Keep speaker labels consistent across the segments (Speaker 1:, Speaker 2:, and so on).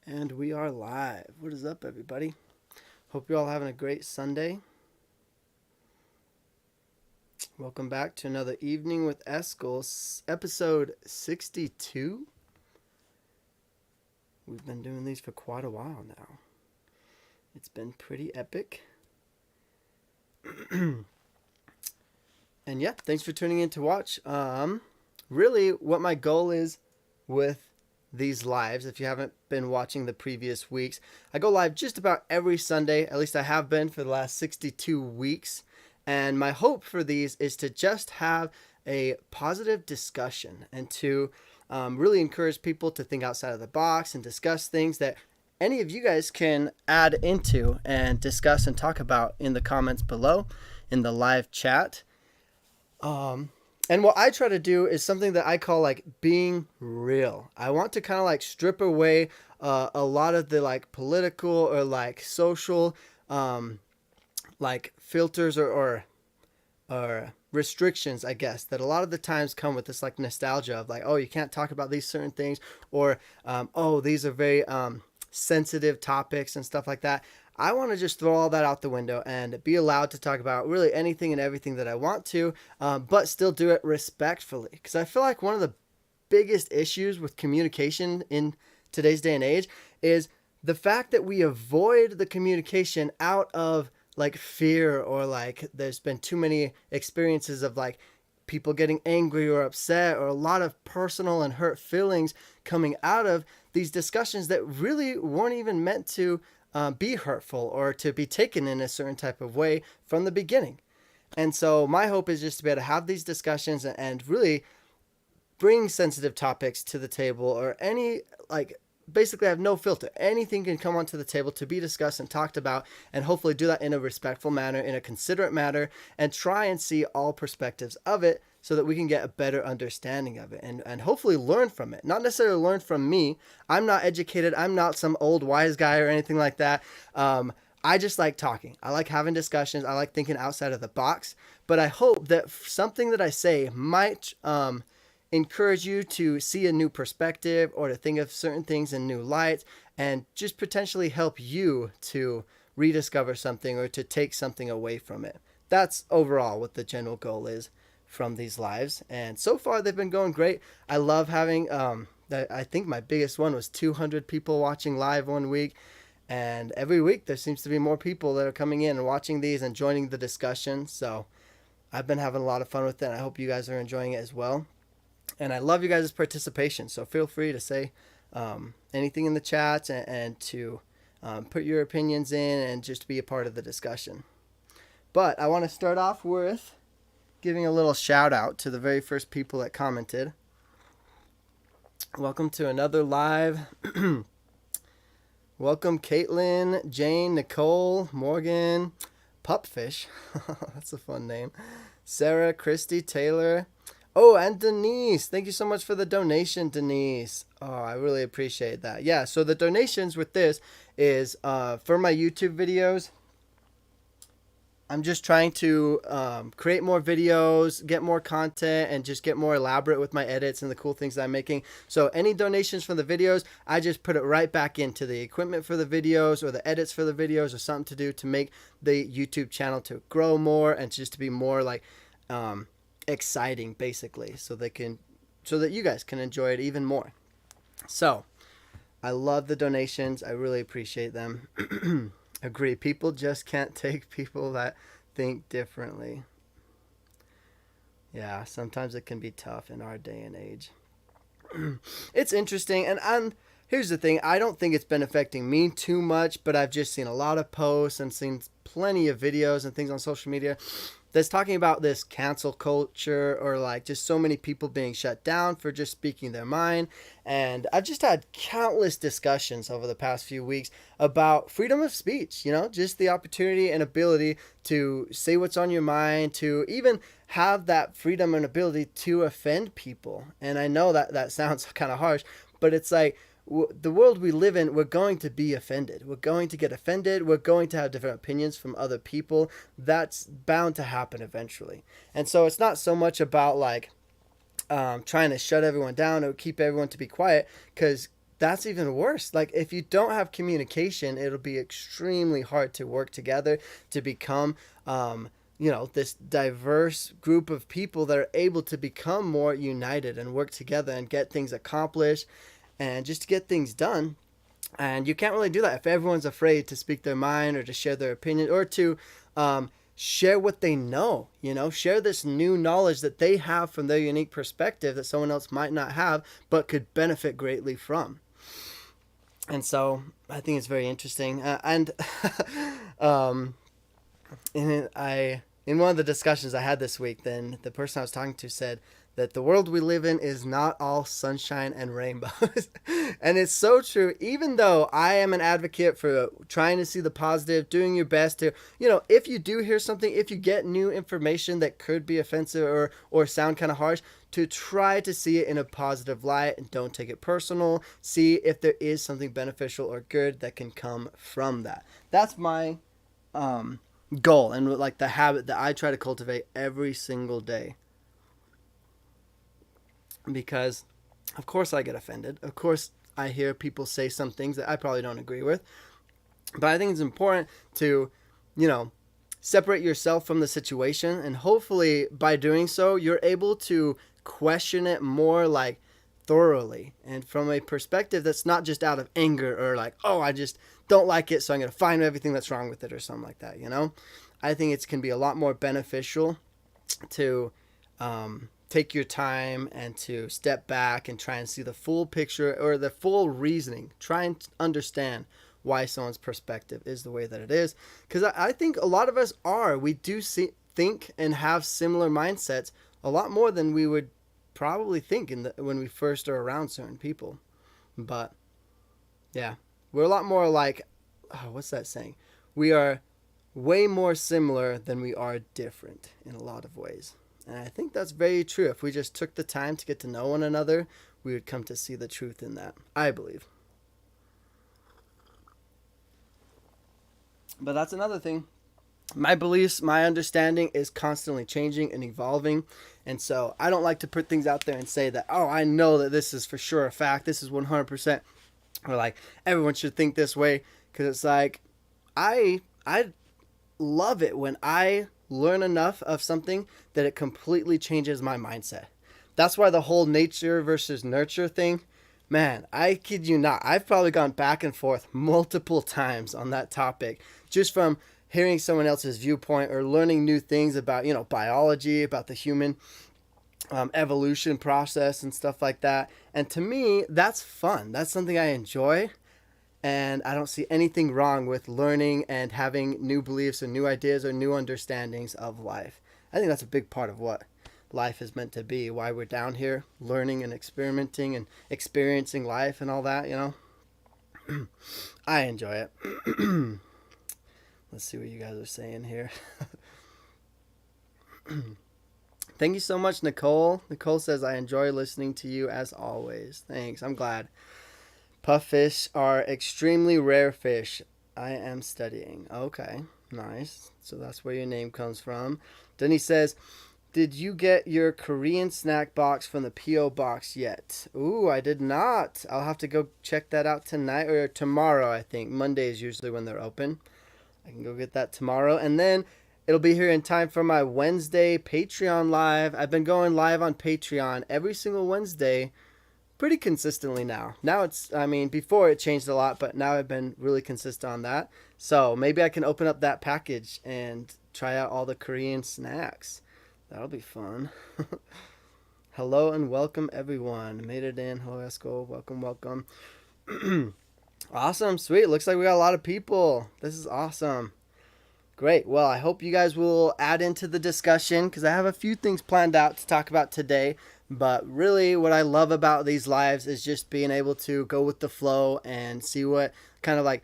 Speaker 1: And we are live. What is up, everybody? Hope you're all having a great Sunday. Welcome back to another Evening with Eskel, episode 62. We've been doing these for quite a while now. It's been pretty epic. And yeah, thanks for tuning in to watch. Really, what my goal is with these lives, if you haven't been watching the previous weeks, I go live just about every Sunday. At least I have been for the last 62 weeks. And my hope for these is to just have a positive discussion and to really encourage people to think outside of the box and discuss things that any of you guys can add into and discuss and talk about in the comments below in the live chat. And what I try to do is something that I call like being real. I want to kind of like strip away a lot of the like political or like social like filters or restrictions, I guess, that a lot of the times come with this like nostalgia of like, oh, you can't talk about these certain things, or oh, these are very sensitive topics and stuff like that. I want to just throw all that out the window and be allowed to talk about really anything and everything that I want to, but still do it respectfully. Because I feel like one of the biggest issues with communication in today's day and age is the fact that we avoid the communication out of like fear, or like there's been too many experiences of like people getting angry or upset, or a lot of personal and hurt feelings coming out of these discussions that really weren't even meant to be hurtful or to be taken in a certain type of way from the beginning. And so my hope is just to be able to have these discussions and really bring sensitive topics to the table, or any like basically have no filter. Anything can come onto the table to be discussed and talked about, and hopefully do that in a respectful manner, in a considerate manner, and try and see all perspectives of it so that we can get a better understanding of it and hopefully learn from it. Not necessarily learn from me. I'm not educated. I'm not some old wise guy or anything like that. I just like talking. I like having discussions. I like thinking outside of the box. But I hope that something that I say might encourage you to see a new perspective, or to think of certain things in new light, and just potentially help you to rediscover something or to take something away from it. That's overall what the general goal is from these lives. And so far they've been going great. I love having I think my biggest one was 200 people watching live one week. And every week there seems to be more people that are coming in and watching these and joining the discussion. So I've been having a lot of fun with it, and I hope you guys are enjoying it as well. And I love you guys' participation, so feel free to say anything in the chat, and to put your opinions in and just be a part of the discussion. But I want to start off with giving a little shout out to the very first people that commented. Welcome to another live. Welcome Caitlin, Jane, Nicole, Morgan, Pupfish. That's a fun name. Sarah, Christy, Taylor. Oh, and Denise. Thank you so much for the donation, Denise. Oh, I really appreciate that. Yeah, so the donations with this is for my YouTube videos. I'm just trying to create more videos, get more content, and just get more elaborate with my edits and the cool things that I'm making. So any donations from the videos, I just put it right back into the equipment for the videos, or the edits for the videos, or something to do to make the YouTube channel to grow more and just to be more like exciting, basically, so that you guys can enjoy it even more. So I love the donations. I really appreciate them. Agree. People just can't take people that think differently. Yeah, sometimes it can be tough in our day and age. It's interesting, and here's the thing. I don't think it's been affecting me too much, but I've just seen a lot of posts and seen plenty of videos and things on social media that's talking about this cancel culture, or like just so many people being shut down for just speaking their mind. And I've just had countless discussions over the past few weeks about freedom of speech, just the opportunity and ability to say what's on your mind, to even have that freedom and ability to offend people. And I know that sounds kind of harsh, but it's like, the world we live in, we're going to be offended. We're going to get offended. We're going to have different opinions from other people. That's bound to happen eventually. And so it's not so much about like trying to shut everyone down or keep everyone to be quiet, because that's even worse. Like if you don't have communication, it'll be extremely hard to work together to become, this diverse group of people that are able to become more united and work together and get things accomplished and just to get things done. And you can't really do that if everyone's afraid to speak their mind or to share their opinion or to share what they know, share this new knowledge that they have from their unique perspective that someone else might not have, but could benefit greatly from. And so I think it's very interesting. And in one of the discussions I had this week, then the person I was talking to said that the world we live in is not all sunshine and rainbows. And it's so true. Even though I am an advocate for trying to see the positive, doing your best to, if you do hear something, if you get new information that could be offensive or sound kind of harsh, to try to see it in a positive light and don't take it personal. See if there is something beneficial or good that can come from that. That's my goal and like the habit that I try to cultivate every single day. Because of course I get offended. Of course I hear people say some things that I probably don't agree with. But I think it's important to, separate yourself from the situation. And hopefully by doing so, you're able to question it more like thoroughly and from a perspective that's not just out of anger or like, oh, I just don't like it, so I'm going to find everything that's wrong with it or something like that, I think it can be a lot more beneficial to take your time and to step back and try and see the full picture or the full reasoning. Try and understand why someone's perspective is the way that it is. Because I think a lot of us we do think and have similar mindsets a lot more than we would probably think when we first are around certain people. But yeah, we're a lot more like, what's that saying? We are way more similar than we are different in a lot of ways. And I think that's very true. If we just took the time to get to know one another, we would come to see the truth in that, I believe. But that's another thing. My beliefs, my understanding is constantly changing and evolving. And so I don't like to put things out there and say that, oh, I know that this is for sure a fact. This is 100%. Or like, everyone should think this way. Because it's like, I love it when I learn enough of something that it completely changes my mindset. That's why the whole nature versus nurture thing, man, I kid you not, I've probably gone back and forth multiple times on that topic just from hearing someone else's viewpoint or learning new things about, biology, about the human evolution process and stuff like that. And to me, that's fun. That's something I enjoy. And I don't see anything wrong with learning and having new beliefs and new ideas or new understandings of life. I think that's a big part of what life is meant to be, why we're down here learning and experimenting and experiencing life and all that, I enjoy it. Let's see what you guys are saying here. Thank you so much, Nicole. Nicole says, I enjoy listening to you as always. Thanks. I'm glad. Puffish are extremely rare fish. I am studying. Okay, nice. So that's where your name comes from. Then he says, did you get your Korean snack box from the P.O. box yet? Ooh, I did not. I'll have to go check that out tonight or tomorrow, I think. Monday is usually when they're open. I can go get that tomorrow. And then it'll be here in time for my Wednesday Patreon live. I've been going live on Patreon every single Wednesday pretty consistently now. Now before it changed a lot, but now I've been really consistent on that. So maybe I can open up that package and try out all the Korean snacks. That'll be fun. Hello and welcome everyone. Made it in. Hello Eskel. Welcome. Awesome. Sweet. Looks like we got a lot of people. This is awesome. Great. Well, I hope you guys will add into the discussion because I have a few things planned out to talk about today. But really what I love about these lives is just being able to go with the flow and see what kind of like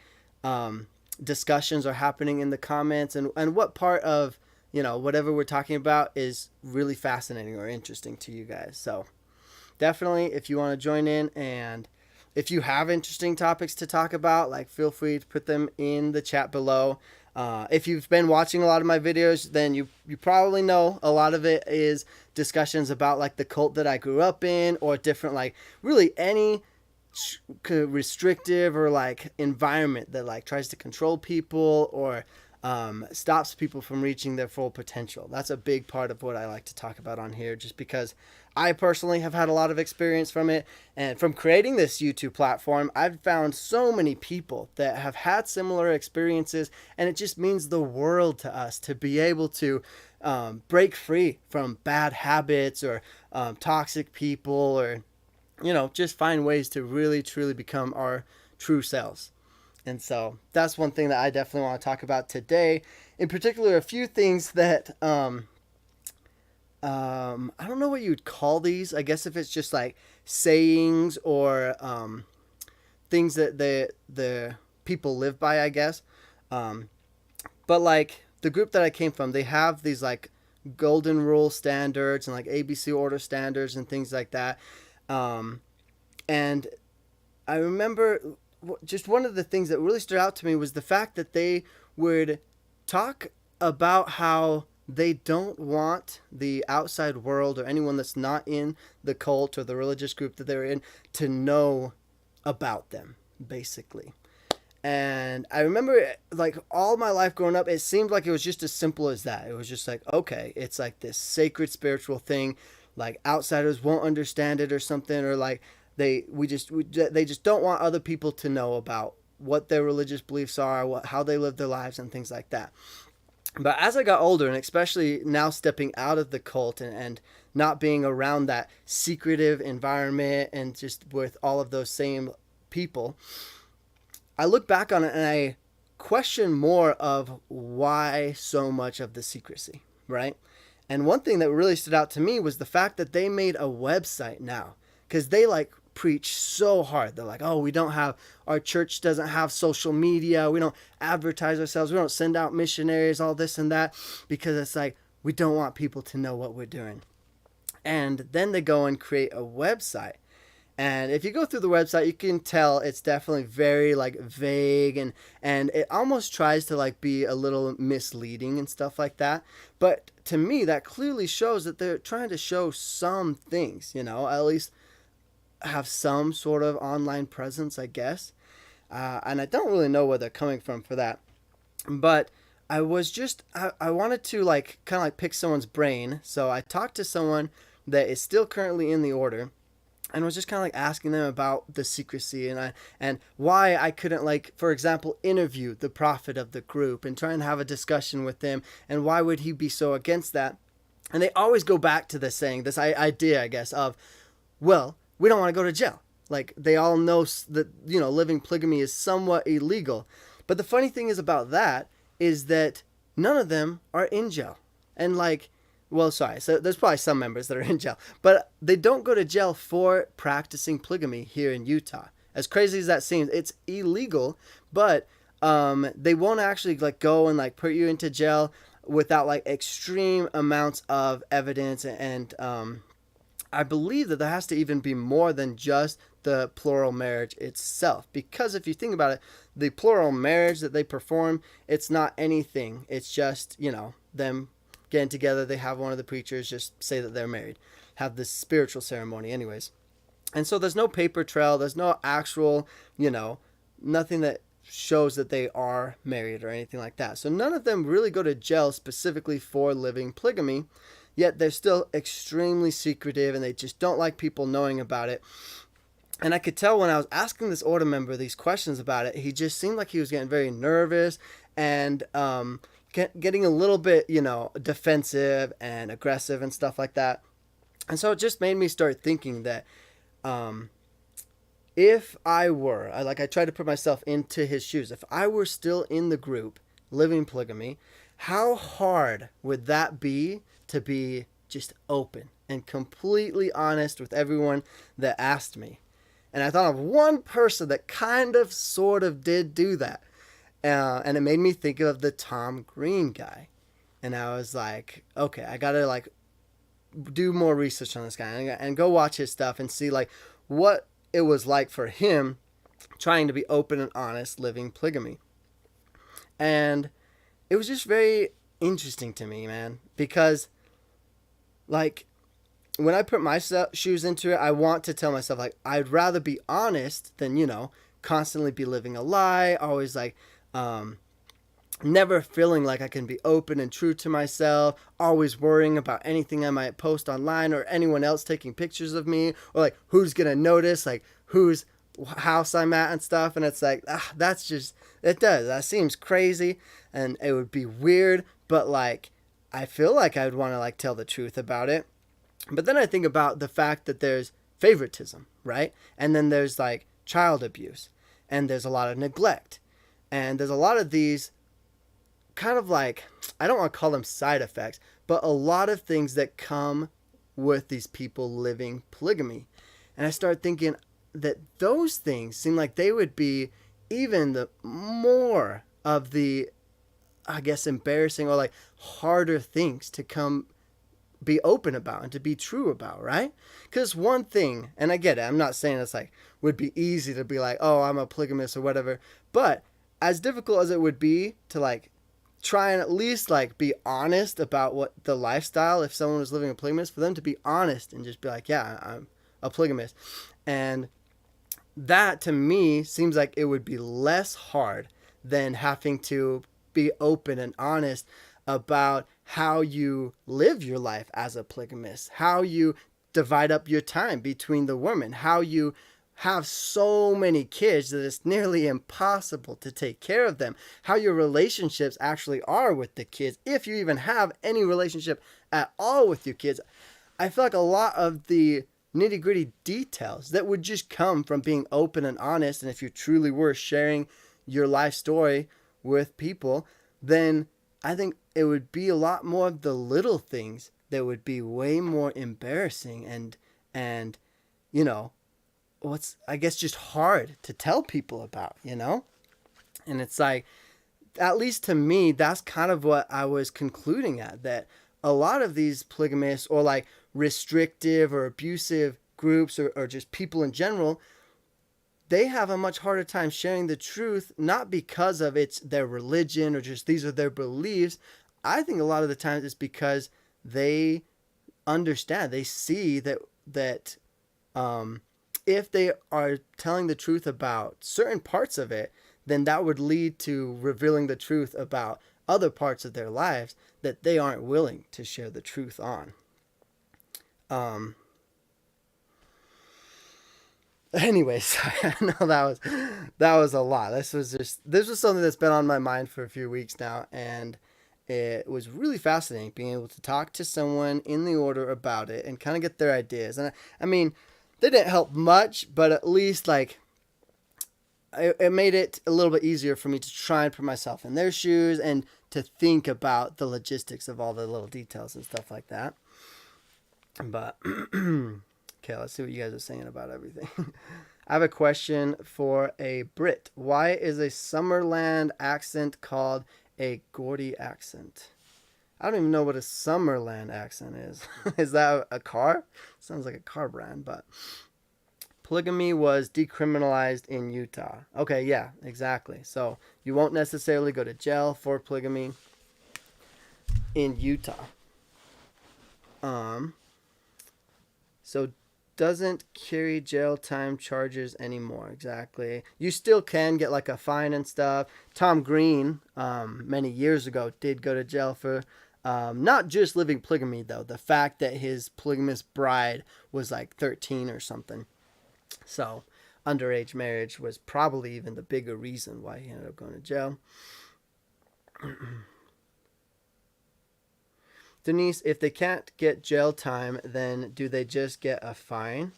Speaker 1: discussions are happening in the comments and what part of, whatever we're talking about is really fascinating or interesting to you guys. So definitely if you want to join in and if you have interesting topics to talk about, like feel free to put them in the chat below. If you've been watching a lot of my videos, then you probably know a lot of it is discussions about like the cult that I grew up in or different, like really any restrictive or like environment that like tries to control people or stops people from reaching their full potential. That's a big part of what I like to talk about on here, just because I personally have had a lot of experience from it. And from creating this YouTube platform, I've found so many people that have had similar experiences, and it just means the world to us to be able to break free from bad habits or toxic people, or just find ways to really truly become our true selves. And so that's one thing that I definitely want to talk about today. In particular, a few things that I don't know what you would call these. I guess if it's just like sayings or things that the people live by, I guess. But like the group that I came from, they have these like golden rule standards and like ABC order standards and things like that. And I remember just one of the things that really stood out to me was the fact that they would talk about how they don't want the outside world or anyone that's not in the cult or the religious group that they're in to know about them, basically. And I remember, like, all my life growing up, it seemed like it was just as simple as that. It was just like, okay, it's like this sacred spiritual thing, like outsiders won't understand it or something, or like they just don't want other people to know about what their religious beliefs are, how they live their lives, and things like that. But as I got older, and especially now stepping out of the cult and not being around that secretive environment and just with all of those same people, I look back on it and I question more of why so much of the secrecy, right? And one thing that really stood out to me was the fact that they made a website now, because they like preach so hard. They're like, oh, our church doesn't have social media. We don't advertise ourselves. We don't send out missionaries, all this and that, because it's like, we don't want people to know what we're doing. And then they go and create a website. And if you go through the website, you can tell it's definitely very like vague, and it almost tries to like be a little misleading and stuff like that. But to me, that clearly shows that they're trying to show some things, at least have some sort of online presence, I guess. And I don't really know where they're coming from for that. But I wanted to like kind of like pick someone's brain. So I talked to someone that is still currently in the order, and was just kind of like asking them about the secrecy and why I couldn't, like, for example, interview the prophet of the group and try and have a discussion with him, and why would he be so against that. And they always go back to this idea, I guess, of, well, we don't want to go to jail. Like, they all know that, living polygamy is somewhat illegal. But the funny thing is about that is that none of them are in jail. And like, well, sorry, so there's probably some members that are in jail, but they don't go to jail for practicing polygamy here in Utah. As crazy as that seems, it's illegal, but they won't actually like go and like put you into jail without like extreme amounts of evidence. And I believe that there has to even be more than just the plural marriage itself, because if you think about it, the plural marriage that they perform, it's not anything. It's just, them getting together. They have one of the preachers just say that they're married, have this spiritual ceremony anyways. And so there's no paper trail. There's no actual, nothing that shows that they are married or anything like that. So none of them really go to jail specifically for living polygamy, yet they're still extremely secretive and they just don't like people knowing about it. And I could tell when I was asking this order member these questions about it, he just seemed like he was getting very nervous and getting a little bit, defensive and aggressive and stuff like that. And so it just made me start thinking that if I tried to put myself into his shoes, if I were still in the group living polygamy, how hard would that be to be just open and completely honest with everyone that asked me? And I thought of one person that kind of sort of did do that. And it made me think of the Tom Green guy. And I was like, okay, I got to like do more research on this guy and go watch his stuff and see like what it was like for him trying to be open and honest living polygamy. And it was just very interesting to me, man, because like when I put my shoes into it, I want to tell myself, like, I'd rather be honest than, constantly be living a lie, always like, never feeling like I can be open and true to myself, always worrying about anything I might post online or anyone else taking pictures of me, or like who's gonna notice, like whose house I'm at and stuff. And it's like, that seems crazy and it would be weird, but like I feel like I would want to like tell the truth about it. But then I think about the fact that there's favoritism, right? And then there's like child abuse, and there's a lot of neglect, and there's a lot of these kind of like, I don't want to call them side effects, but a lot of things that come with these people living polygamy. And I start thinking that those things seem like they would be even the more of the, I guess, embarrassing or like harder things to come be open about and to be true about, right? Because one thing, and I get it, I'm not saying it's like would be easy to be like, oh, I'm a polygamist or whatever, but as difficult as it would be to like try and at least like be honest about what the lifestyle, if someone was living a polygamist, for them to be honest and just be like, yeah, I'm a polygamist. And that to me seems like it would be less hard than having to be open and honest about how you live your life as a polygamist, how you divide up your time between the women, how you have so many kids that it's nearly impossible to take care of them, how your relationships actually are with the kids, if you even have any relationship at all with your kids. I feel like a lot of the nitty gritty details that would just come from being open and honest, and if you truly were sharing your life story with people, then I think it would be a lot more of the little things that would be way more embarrassing and what's, I guess, just hard to tell people about, And it's like, at least to me, that's kind of what I was concluding at, that a lot of these polygamists or like restrictive or abusive groups or just people in general, they have a much harder time sharing the truth, not because of it's their religion or just these are their beliefs. I think a lot of the times it's because they understand, they see that if they are telling the truth about certain parts of it, then that would lead to revealing the truth about other parts of their lives that they aren't willing to share the truth on. Anyways, I know that was a lot. This was something that's been on my mind for a few weeks now, and it was really fascinating being able to talk to someone in the order about it and kind of get their ideas. And I mean, they didn't help much, but at least like it made it a little bit easier for me to try and put myself in their shoes and to think about the logistics of all the little details and stuff like that. But okay, let's see what you guys are saying about everything. I have a question for a Brit. Why is a Summerland accent called a Geordie accent? I don't even know what a Summerland accent is. Is that a car? Sounds like a car brand, but polygamy was decriminalized in Utah. Okay, yeah, exactly. So you won't necessarily go to jail for polygamy in Utah. So doesn't carry jail time charges anymore. Exactly. You still can get like a fine and stuff. Tom Green, many years ago, did go to jail for not just living polygamy, though. The fact that his polygamous bride was like 13 or something. So underage marriage was probably even the bigger reason why he ended up going to jail. Denise, if they can't get jail time, then do they just get a fine?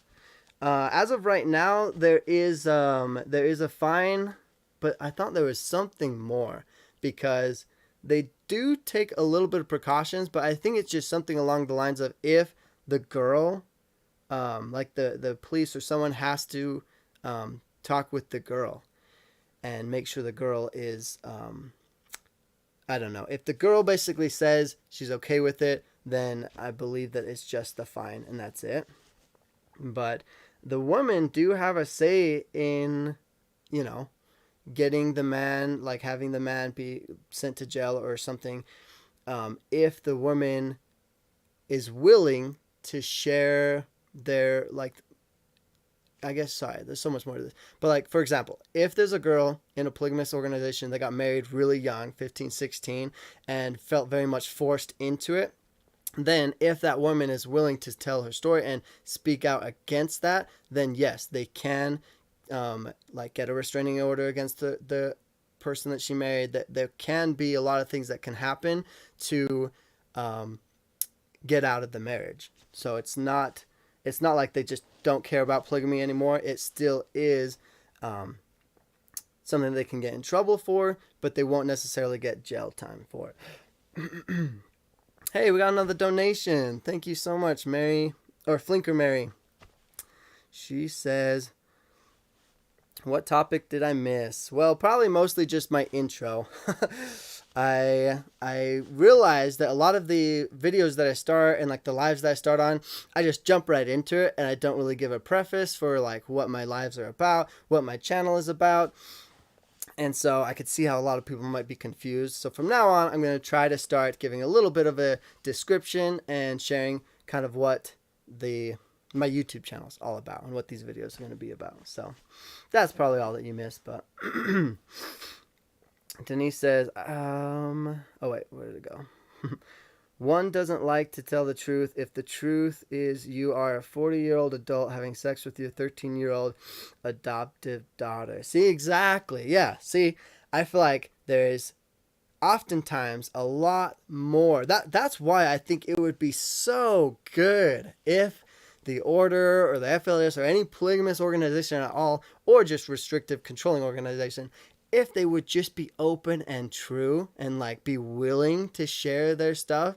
Speaker 1: As of right now, there is a fine, but I thought there was something more because they do take a little bit of precautions, but I think it's just something along the lines of if the girl, like the police or someone has to talk with the girl and make sure the girl is, I don't know. If the girl basically says she's okay with it, then I believe that it's just the fine and that's it. But the women do have a say in, getting the man, like having the man be sent to jail or something, if the woman is willing to share their, like, I guess, sorry, there's so much more to this. But, like, for example, if there's a girl in a polygamous organization that got married really young, 15, 16, and felt very much forced into it, then if that woman is willing to tell her story and speak out against that, then yes, they can, like, get a restraining order against the person that she married. That there can be a lot of things that can happen to get out of the marriage. So it's not like they just don't care about polygamy anymore. It still is something they can get in trouble for, but they won't necessarily get jail time for it. Hey, we got another donation. Thank you so much, Mary, or Flinker Mary. She says, what topic did I miss? Well, probably mostly just my intro. I realized that a lot of the videos that I start and like the lives that I start on, I just jump right into it and I don't really give a preface for like what my lives are about, what my channel is about. And so I could see how a lot of people might be confused. So from now on, I'm going to try to start giving a little bit of a description and sharing kind of what my YouTube channel is all about and what these videos are going to be about. So that's probably all that you missed, but Denise says, oh wait, where did it go? One doesn't like to tell the truth if the truth is you are a 40-year-old adult having sex with your 13-year-old adoptive daughter. See, exactly. Yeah. See, I feel like there's oftentimes a lot more. That's why I think it would be so good if the Order or the FLDS or any polygamous organization at all, or just restrictive controlling organization, if they would just be open and true and like be willing to share their stuff,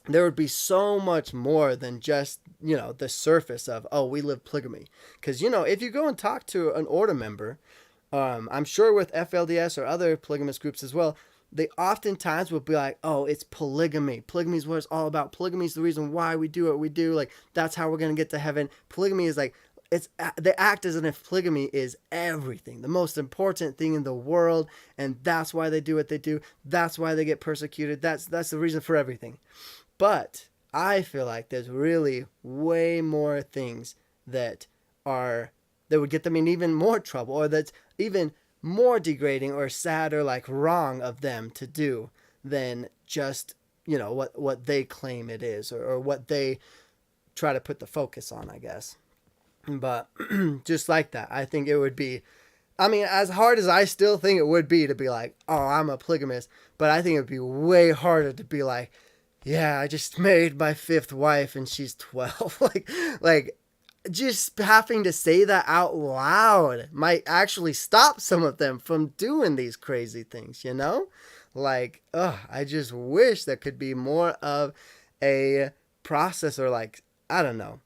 Speaker 1: there would be so much more than just, the surface of, oh, we live polygamy. Because, if you go and talk to an Order member, I'm sure with FLDS or other polygamous groups as well, they oftentimes will be like, oh, it's polygamy. Polygamy is what it's all about. Polygamy is the reason why we do what we do. Like, that's how we're going to get to heaven. Polygamy is like, they act as if polygamy is everything, the most important thing in the world, and that's why they do what they do. That's why they get persecuted. That's the reason for everything. But I feel like there's really way more things that would get them in even more trouble, or that's even more degrading or sad or like wrong of them to do than just, what they claim it is, or what they try to put the focus on, I guess. But just like that, I think it would be, as hard as I still think it would be to be like, oh, I'm a polygamist, but I think it would be way harder to be like, yeah, I just married my 5th wife and she's 12. like just having to say that out loud might actually stop some of them from doing these crazy things, Like, I just wish there could be more of a process, or like, I don't know,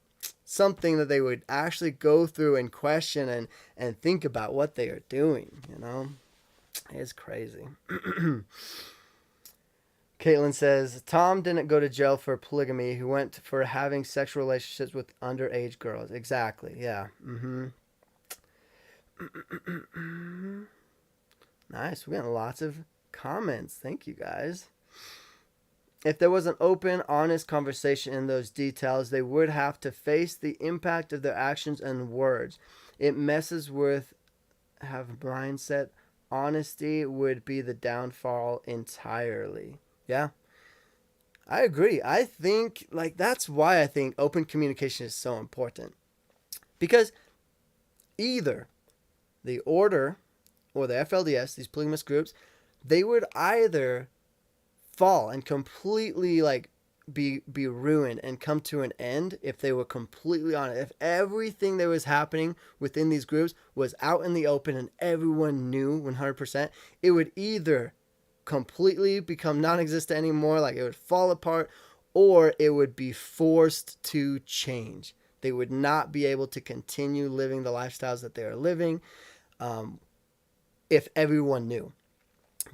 Speaker 1: something that they would actually go through and question and think about what they are doing, It's crazy. Caitlin says, Tom didn't go to jail for polygamy. He went for having sexual relationships with underage girls. Exactly. Yeah. Nice. We're getting lots of comments. Thank you, guys. If there was an open, honest conversation in those details, they would have to face the impact of their actions and words. It messes with have mindset. Honesty would be the downfall entirely. Yeah, I agree. I think that's why I think open communication is so important. Because either the Order or the FLDS, these polygamous groups, they would either fall and completely be ruined and come to an end if they were completely honest. If everything that was happening within these groups was out in the open and everyone knew 100%, it would either completely become non-existent anymore, like it would fall apart, or it would be forced to change. They would not be able to continue living the lifestyles that they are living if everyone knew.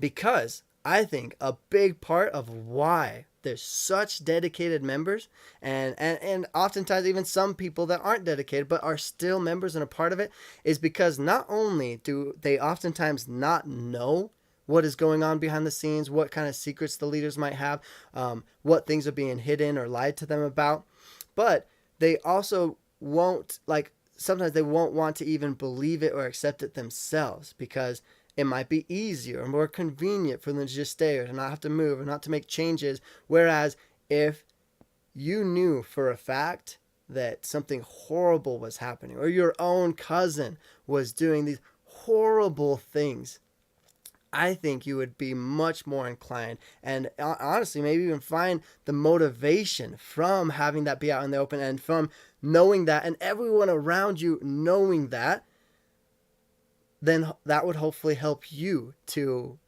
Speaker 1: Because I think a big part of why there's such dedicated members and oftentimes even some people that aren't dedicated but are still members and a part of it is because not only do they oftentimes not know what is going on behind the scenes, what kind of secrets the leaders might have, what things are being hidden or lied to them about, but they also won't, like, sometimes they won't want to even believe it or accept it themselves because it might be easier or more convenient for them to just stay or to not have to move or not to make changes. Whereas if you knew for a fact that something horrible was happening or your own cousin was doing these horrible things, I think you would be much more inclined and honestly maybe even find the motivation from having that be out in the open and from knowing that and everyone around you knowing that. Then that would hopefully help you to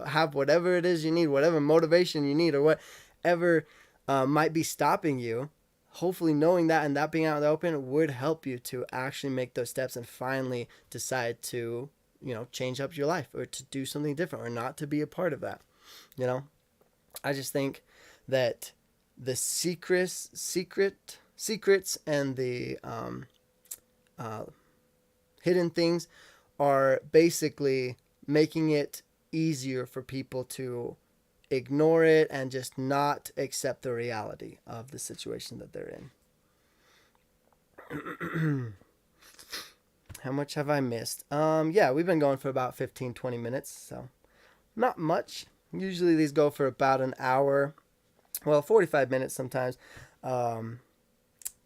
Speaker 1: have whatever it is you need, whatever motivation you need, or whatever might be stopping you. Hopefully knowing that and that being out in the open would help you to actually make those steps and finally decide to, change up your life or to do something different or not to be a part of that. I just think that the secrets and the hidden things are basically making it easier for people to ignore it and just not accept the reality of the situation that they're in. How much have I missed? Yeah, we've been going for about 15-20 minutes, so not much. Usually these go for about an hour. Well, 45 minutes sometimes,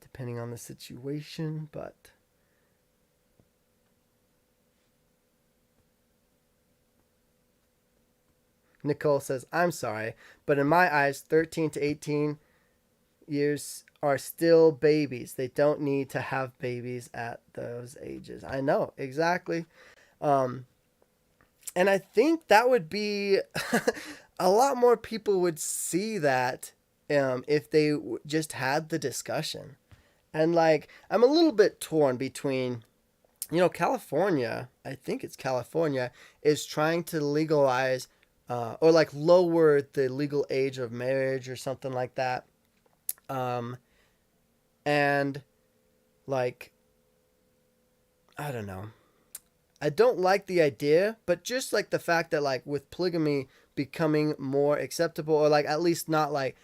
Speaker 1: depending on the situation, but Nicole says, I'm sorry, but in my eyes, 13 to 18 years are still babies. They don't need to have babies at those ages. I know, exactly. And I think that would be a lot more people would see that if they just had the discussion. And like, I'm a little bit torn between, California, I think it's California, is trying to legalize or like lower the legal age of marriage or something like that. And like, I don't know. I don't like the idea, but just like the fact that like with polygamy becoming more acceptable or like at least not like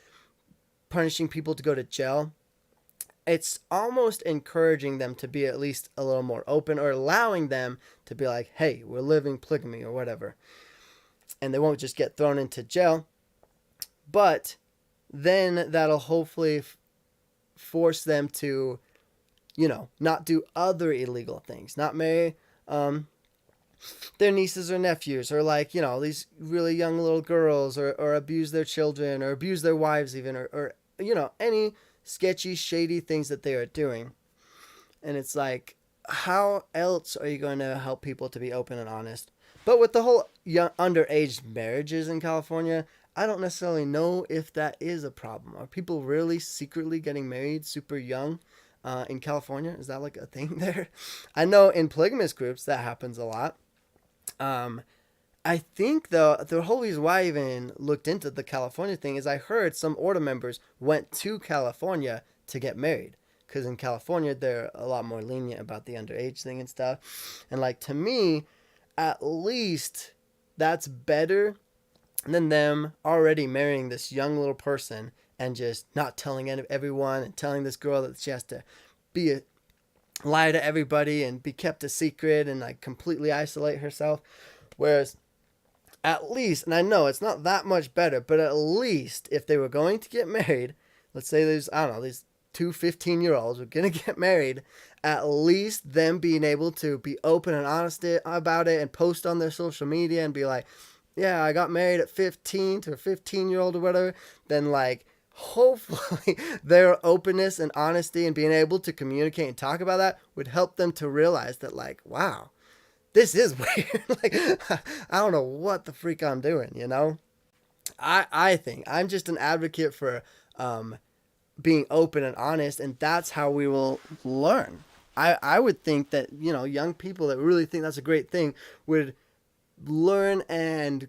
Speaker 1: punishing people to go to jail, it's almost encouraging them to be at least a little more open or allowing them to be like, hey, we're living polygamy or whatever. And they won't just get thrown into jail. But then that'll hopefully force them to, not do other illegal things, not marry their nieces or nephews or like, these really young little girls or abuse their children or abuse their wives even or any sketchy, shady things that they are doing. And it's like, how else are you going to help people to be open and honest? But with the whole young underage marriages in California, I don't necessarily know if that is a problem. Are people really secretly getting married super young in California? Is that like a thing there? I know in polygamous groups that happens a lot. I think though the whole reason why I even looked into the California thing is I heard some order members went to California to get married. Because in California, they're a lot more lenient about the underage thing and stuff. And like to me, at least that's better than them already marrying this young little person and just not telling everyone and telling this girl that she has to lie to everybody and be kept a secret and like completely isolate herself. Whereas at least, and I know it's not that much better, but at least if they were going to get married, let's say there's, I don't know, these two 15-year-olds were going to get married, at least them being able to be open and honest about it and post on their social media and be like, yeah, I got married at 15 to a 15-year-old or whatever, then like hopefully their openness and honesty and being able to communicate and talk about that would help them to realize that like, wow, this is weird. Like, I don't know what the freak I'm doing, I think I'm just an advocate for being open and honest, and that's how we will learn. I would think that, young people that really think that's a great thing would learn and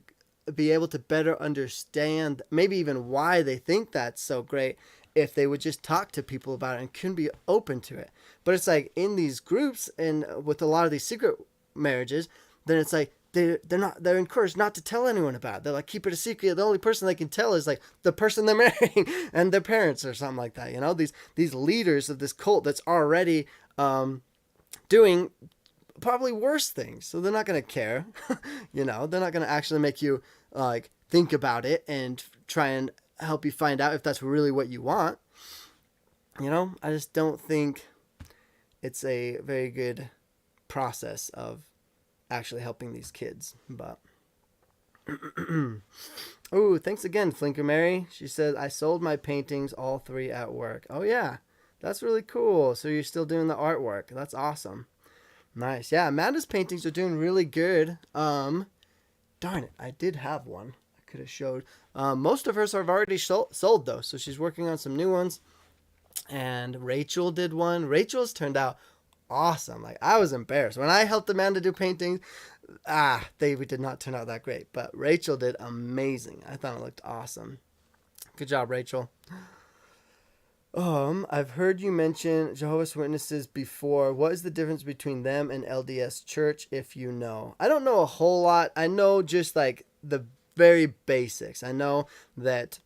Speaker 1: be able to better understand maybe even why they think that's so great if they would just talk to people about it and can be open to it. But it's like in these groups and with a lot of these secret marriages, then it's like they're encouraged not to tell anyone about it. They're like, keep it a secret. The only person they can tell is like the person they're marrying and their parents or something like that. You know, these leaders of this cult that's already doing probably worse things. So they're not going to care. You know, they're not going to actually make you like think about it and try and help you find out if that's really what you want. You know, I just don't think it's a very good process of actually helping these kids. But oh, thanks again, Flinker Mary. She said, I sold my paintings, all 3 at work. Oh yeah, that's really cool. So you're still doing the artwork. That's awesome. Nice. Yeah, Amanda's paintings are doing really good. Darn it, I did have one I could have showed. Most of hers have already sold though, so she's working on some new ones. And Rachel did one. Rachel's turned out awesome. Like, I was embarrassed when I helped Amanda do paintings. They did not turn out that great, but Rachel did amazing. I thought it looked awesome. Good job, Rachel. I've heard you mention Jehovah's Witnesses before. What is the difference between them and LDS Church, if you know? I don't know a whole lot. I know just like the very basics. I know that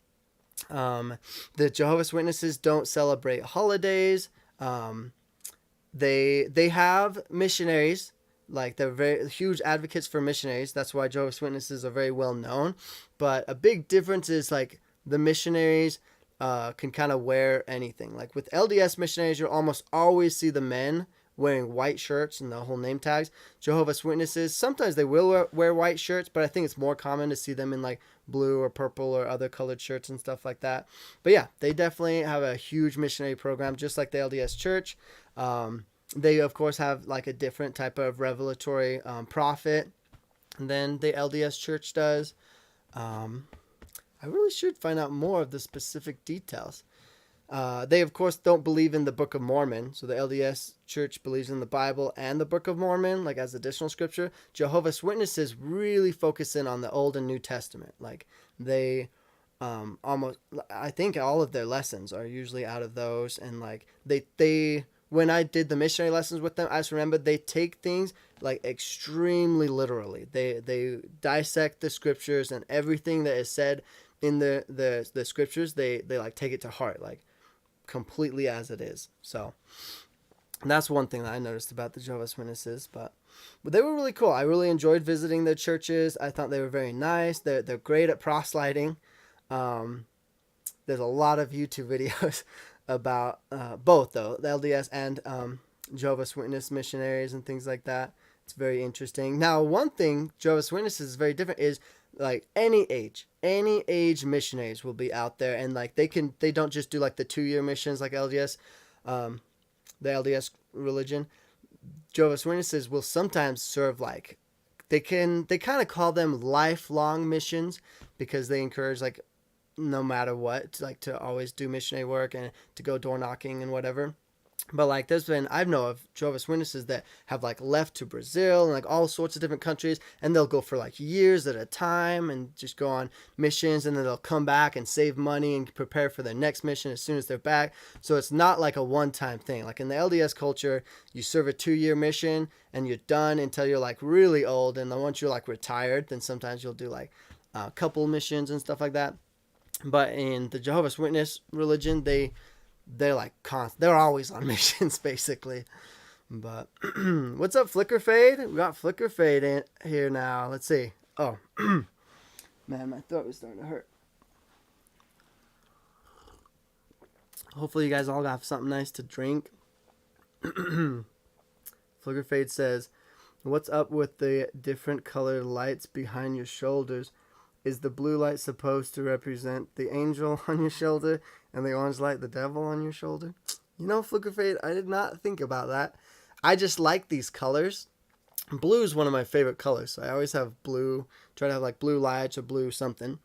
Speaker 1: the Jehovah's Witnesses don't celebrate holidays. They have missionaries. Like, they're very huge advocates for missionaries. That's why Jehovah's Witnesses are very well known. But a big difference is like the missionaries can kind of wear anything. Like with LDS missionaries, you'll almost always see the men wearing white shirts and the whole name tags. Jehovah's Witnesses, sometimes they will wear white shirts, but I think it's more common to see them in like blue or purple or other colored shirts and stuff like that. But yeah, they definitely have a huge missionary program, just like the LDS Church. They of course have like a different type of revelatory prophet than the LDS Church does. I really should find out more of the specific details. They, of course, don't believe in the Book of Mormon. So the LDS Church believes in the Bible and the Book of Mormon, like as additional scripture. Jehovah's Witnesses really focus in on the Old and New Testament. Like they almost, I think all of their lessons are usually out of those. And like they when I did the missionary lessons with them, I just remember they take things like extremely literally. They dissect the scriptures and everything that is said in the scriptures. They like take it to heart, like completely as it is. So that's one thing that I noticed about the Jehovah's Witnesses. But they were really cool. I really enjoyed visiting their churches. I thought they were very nice. They're great at proselyting. There's a lot of YouTube videos about both though, the LDS and Jehovah's Witness missionaries and things like that. It's very interesting. Now, one thing Jehovah's Witnesses is very different is like any age missionaries will be out there, and like they don't just do like the 2-year missions like LDS, the LDS religion. Jehovah's Witnesses will sometimes serve like they kind of call them lifelong missions, because they encourage like no matter what, like to always do missionary work and to go door knocking and whatever. But like I know of Jehovah's Witnesses that have like left to Brazil and like all sorts of different countries, and they'll go for like years at a time and just go on missions, and then they'll come back and save money and prepare for their next mission as soon as they're back. So it's not like a one-time thing. Like in the LDS culture, you serve a 2-year mission and you're done until you're like really old, and then once you're like retired, then sometimes you'll do like a couple missions and stuff like that. But in the Jehovah's Witness religion, they're like they're always on missions basically. But what's up, Flicker Fade? We got Flicker Fade in here now. Let's see. Oh man, my throat is starting to hurt. Hopefully you guys all have something nice to drink. Flicker Fade says, what's up with the different colored lights behind your shoulders? Is the blue light supposed to represent the angel on your shoulder and the orange light the devil on your shoulder? You know, Flicker Fade, I did not think about that. I just like these colors. Blue is one of my favorite colors, so I always have blue. Try to have like blue lights or blue something.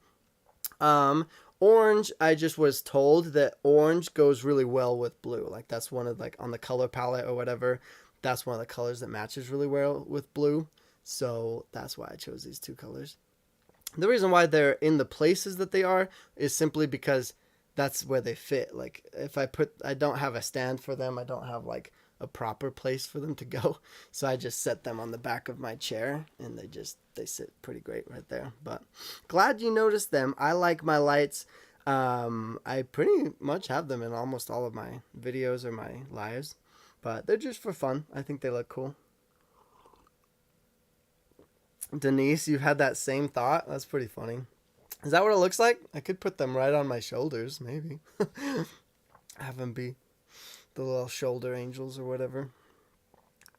Speaker 1: Orange, I just was told that orange goes really well with blue. Like that's one of like on the color palette or whatever. That's one of the colors that matches really well with blue. So that's why I chose these two colors. The reason why they're in the places that they are is simply because that's where they fit. Like if I don't have a stand for them, I don't have like a proper place for them to go. So I just set them on the back of my chair, and they sit pretty great right there. But glad you noticed them. I like my lights. I pretty much have them in almost all of my videos or my lives, but they're just for fun. I think they look cool. Denise, you've had that same thought? That's pretty funny. Is that what it looks like? I could put them right on my shoulders, maybe. Have them be the little shoulder angels or whatever.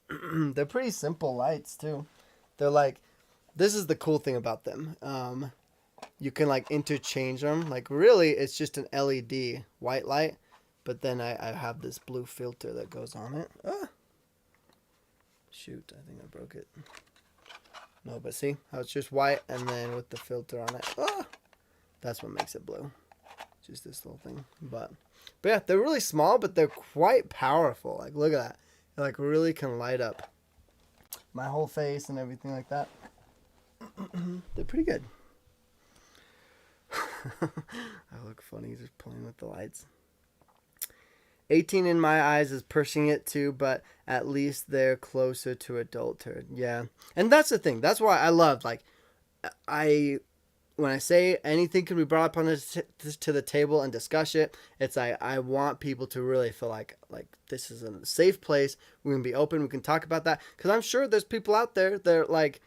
Speaker 1: They're pretty simple lights, too. They're like, this is the cool thing about them. You can like interchange them. Like really, it's just an LED white light, but then I have this blue filter that goes on it. Ah. Shoot, I think I broke it. No, but see how it's just white, and then with the filter on it. Ah, that's what makes it blue. Just this little thing. But yeah, they're really small, but they're quite powerful. Like look at that. It like really can light up my whole face and everything like that. They're pretty good. I look funny just playing with the lights. 18 in my eyes is pushing it too, but at least they're closer to adulthood. Yeah. And that's the thing. That's why I love, like, when I say anything can be brought up on to the table and discuss it, it's like I want people to really feel like this is a safe place. We can be open. We can talk about that. Because I'm sure there's people out there that are like,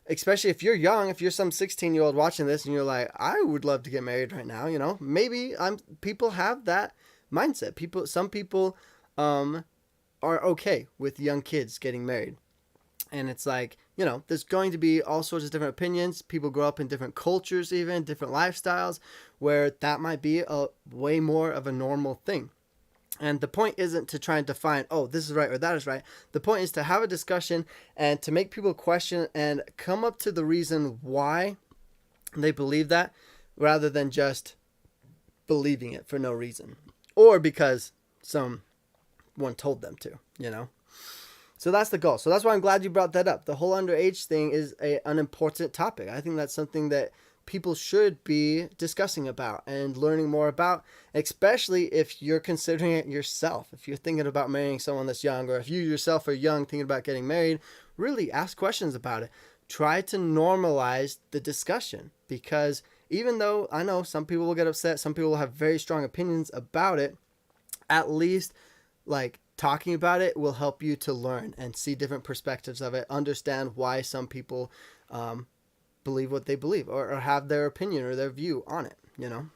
Speaker 1: especially if you're young, if you're some 16-year-old watching this and you're like, I would love to get married right now, you know, maybe people have that mindset. Some people are okay with young kids getting married. And it's like, you know, there's going to be all sorts of different opinions. People grow up in different cultures, even different lifestyles, where that might be a way more of a normal thing. And the point isn't to try and define, oh, this is right or that is right. The point is to have a discussion and to make people question and come up to the reason why they believe that, rather than just believing it for no reason or because someone told them to, you know. So that's the goal. So that's why I'm glad you brought that up. The whole underage thing is an important topic. I think that's something that people should be discussing about and learning more about, especially if you're considering it yourself. If you're thinking about marrying someone that's young, or if you yourself are young thinking about getting married, really ask questions about it. Try to normalize the discussion, because even though I know some people will get upset, some people will have very strong opinions about it, at least like talking about it will help you to learn and see different perspectives of it, understand why some people believe what they believe, or have their opinion or their view on it, you know.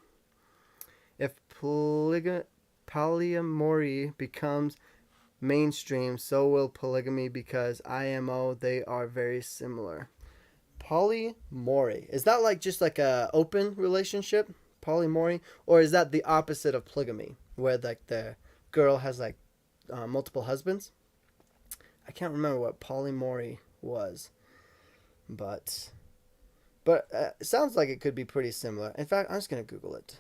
Speaker 1: If polyamory becomes mainstream, so will polygamy, because IMO, they are very similar. Polyamory, is that like just like a open relationship, polyamory, or is that the opposite of polygamy, where like the girl has like multiple husbands? I can't remember what polyamory was, but it sounds like it could be pretty similar. In fact, I'm just going to Google it.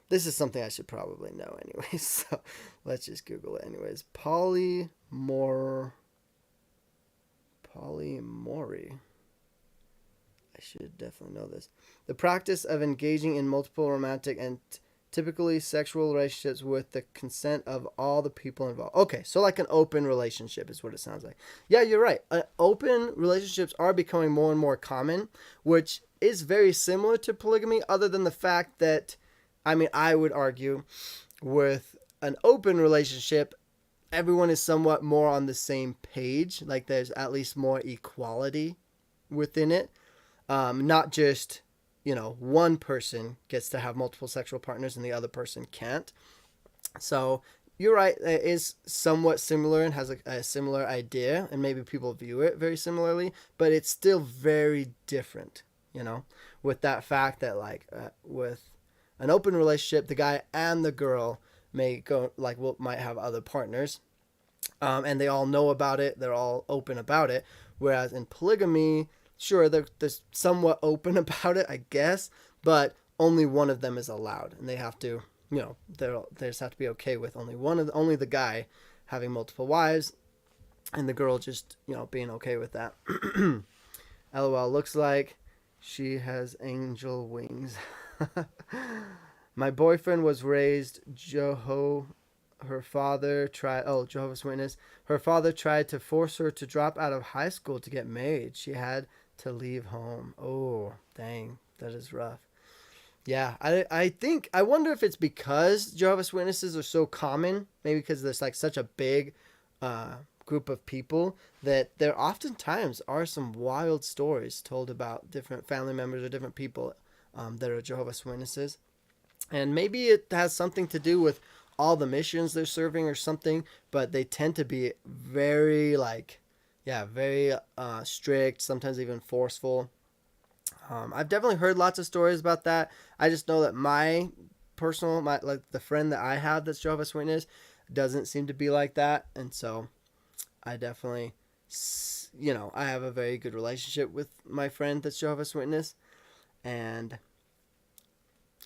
Speaker 1: This is something I should probably know anyways, so let's just Google it anyways. Polyamory. I should definitely know this. The practice of engaging in multiple romantic and typically sexual relationships with the consent of all the people involved. Okay, so like an open relationship is what it sounds like. Yeah, you're right. Open relationships are becoming more and more common, which is very similar to polygamy, other than the fact that, I mean, I would argue with an open relationship, everyone is somewhat more on the same page. Like there's at least more equality within it. Not just, you know, one person gets to have multiple sexual partners and the other person can't. So you're right. It is somewhat similar and has a similar idea, and maybe people view it very similarly, but it's still very different, you know, with that fact that like with an open relationship, the guy and the girl may go like, might have other partners, and they all know about it. They're all open about it. Whereas in polygamy, sure, they're somewhat open about it, I guess, but only one of them is allowed, and they have to, you know, they just have to be okay with only the guy having multiple wives, and the girl just, you know, being okay with that. LOL, looks like she has angel wings. My boyfriend was raised her father tried, oh, Jehovah's Witness, her father tried to force her to drop out of high school to get married. She had to leave home. Oh, dang, that is rough. Yeah, I wonder if it's because Jehovah's Witnesses are so common, maybe because there's like such a big group of people, that there oftentimes are some wild stories told about different family members or different people that are Jehovah's Witnesses. And maybe it has something to do with all the missions they're serving or something, but they tend to be very very strict, sometimes even forceful. I've definitely heard lots of stories about that. I just know that my the friend that I have that's Jehovah's Witness doesn't seem to be like that. And so I definitely, I have a very good relationship with my friend that's Jehovah's Witness. And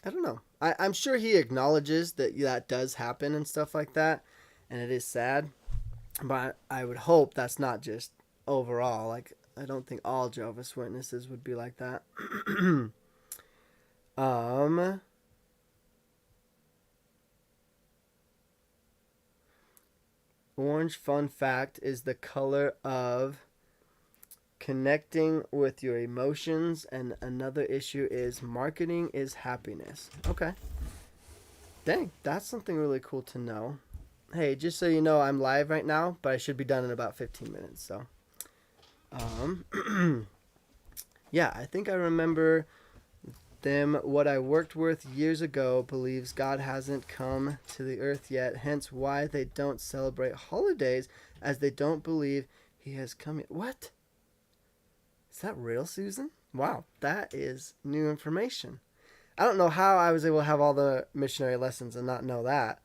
Speaker 1: I don't know. I'm sure he acknowledges that that does happen and stuff like that. And it is sad. But I would hope that's not just overall. Like, I don't think all Jehovah's Witnesses would be like that. Orange, fun fact, is the color of connecting with your emotions, and another issue is marketing is happiness. Okay. Dang, that's something really cool to know. Hey, just so you know, I'm live right now, but I should be done in about 15 minutes, so. Yeah, I think I remember them. What I worked with years ago believes God hasn't come to the earth yet, hence why they don't celebrate holidays, as they don't believe he has come yet. What? Is that real, Susan? Wow, that is new information. I don't know how I was able to have all the missionary lessons and not know that.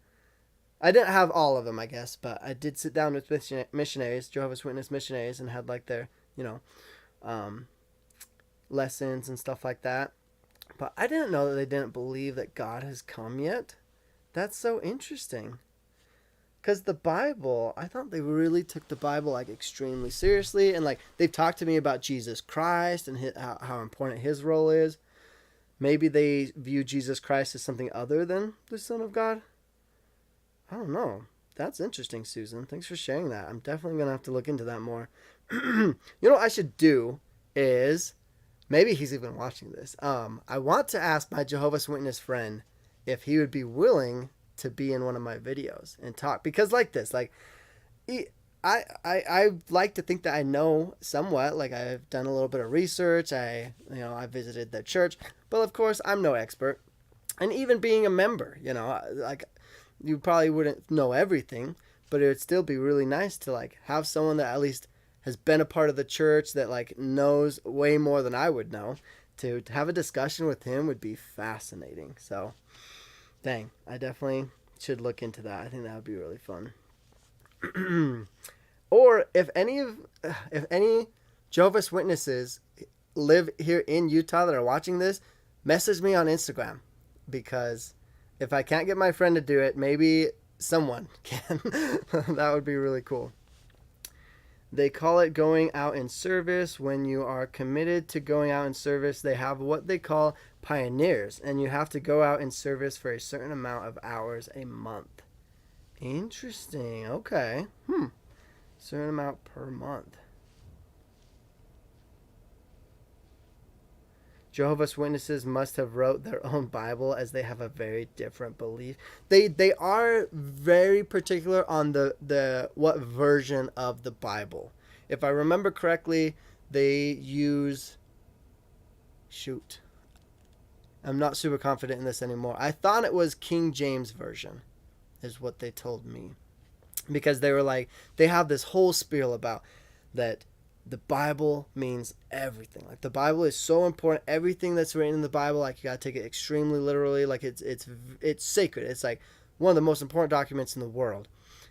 Speaker 1: I didn't have all of them, I guess, but I did sit down with missionaries, Jehovah's Witness missionaries, and had like their, lessons and stuff like that. But I didn't know that they didn't believe that God has come yet. That's so interesting. Because the Bible, I thought they really took the Bible like extremely seriously. And like they've talked to me about Jesus Christ and how important his role is. Maybe they view Jesus Christ as something other than the Son of God. I don't know. That's interesting, Susan. Thanks for sharing that. I'm definitely going to have to look into that more. You know what I should do is, maybe he's even watching this. I want to ask my Jehovah's Witness friend if he would be willing to be in one of my videos and talk. Because like this, like, I like to think that I know somewhat. Like I've done a little bit of research. I visited the church. But of course, I'm no expert. And even being a member, like, you probably wouldn't know everything, but it would still be really nice to like have someone that at least has been a part of the church that like knows way more than I would know. To have a discussion with him would be fascinating. So, dang, I definitely should look into that. I think that would be really fun. Or if any Jehovah's Witnesses live here in Utah that are watching this, message me on Instagram, because if I can't get my friend to do it, maybe someone can. That would be really cool. They call it going out in service. When you are committed to going out in service, they have what they call pioneers, and you have to go out in service for a certain amount of hours a month. Interesting. Okay. Certain amount per month. Jehovah's Witnesses must have wrote their own Bible, as they have a very different belief. They are very particular on the what version of the Bible. If I remember correctly, they use I'm not super confident in this anymore. I thought it was King James version is what they told me. Because they were like, they have this whole spiel about that the Bible means everything. Like the Bible is so important. Everything that's written in the Bible, like you gotta take it extremely literally. Like it's sacred. It's like one of the most important documents in the world.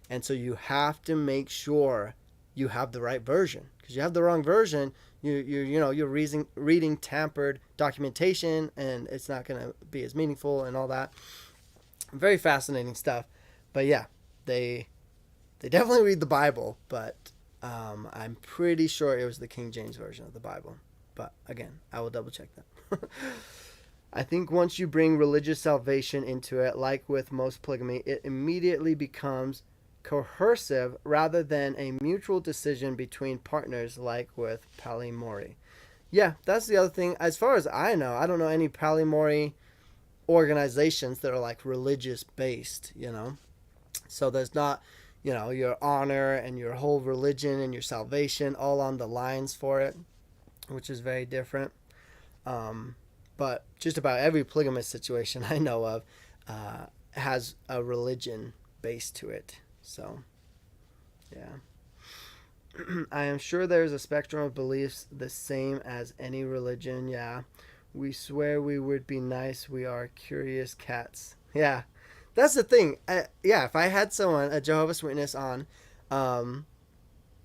Speaker 1: And so you have to make sure you have the right version. Because you have the wrong version, you're reading tampered documentation, and it's not gonna be as meaningful and all that. Very fascinating stuff. But yeah, they definitely read the Bible, but I'm pretty sure it was the King James version of the Bible. But again, I will double check that. I think once you bring religious salvation into it, like with most polygamy, it immediately becomes coercive rather than a mutual decision between partners, like with polyamory. Yeah, that's the other thing. As far as I know, I don't know any polyamory organizations that are like religious based, you know? So there's not, you know, your honor and your whole religion and your salvation all on the lines for it, which is very different. Um, but just about every polygamous situation I know of has a religion base to it. So, yeah. I am sure there's a spectrum of beliefs the same as any religion. Yeah. We swear we would be nice. We are curious cats. Yeah. That's the thing. Yeah, if I had someone, a Jehovah's Witness, on, um,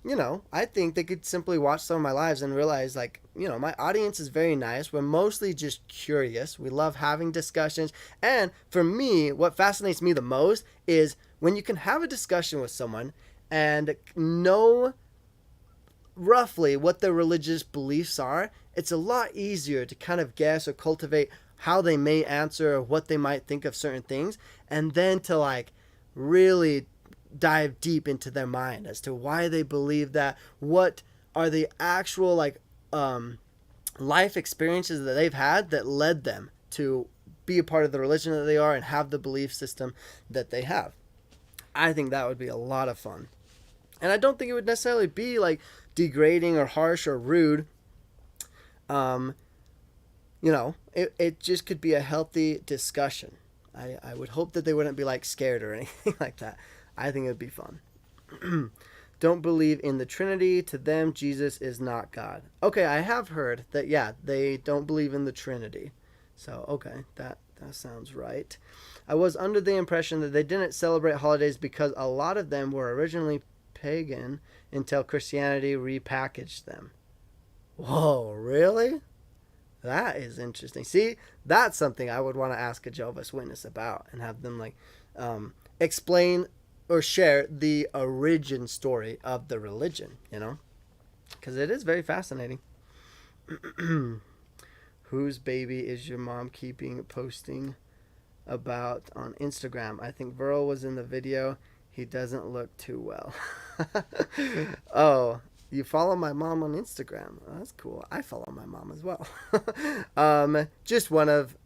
Speaker 1: you know, I think they could simply watch some of my lives and realize, like, you know, my audience is very nice. We're mostly just curious. We love having discussions. And for me, what fascinates me the most is when you can have a discussion with someone and know roughly what their religious beliefs are, it's a lot easier to kind of guess or cultivate how they may answer or what they might think of certain things, and then to like really dive deep into their mind as to why they believe that, what are the actual like life experiences that they've had that led them to be a part of the religion that they are and have the belief system that they have. I think that would be a lot of fun. And I don't think it would necessarily be like degrading or harsh or rude. Um, you know, it just could be a healthy discussion. I would hope that they wouldn't be like scared or anything like that. I think it would be fun. Don't believe in the Trinity. To them, Jesus is not God. Okay, I have heard that, yeah, they don't believe in the Trinity. So, okay, that sounds right. I was under the impression that they didn't celebrate holidays because a lot of them were originally pagan until Christianity repackaged them. Whoa, really? That is interesting. See, that's something I would want to ask a Jehovah's Witness about and have them like explain or share the origin story of the religion, you know? Because it is very fascinating. Whose baby is your mom keeping posting about on Instagram? I think Verl was in the video. He doesn't look too well. Oh, you follow my mom on Instagram. Oh, that's cool. I follow my mom as well. Just one of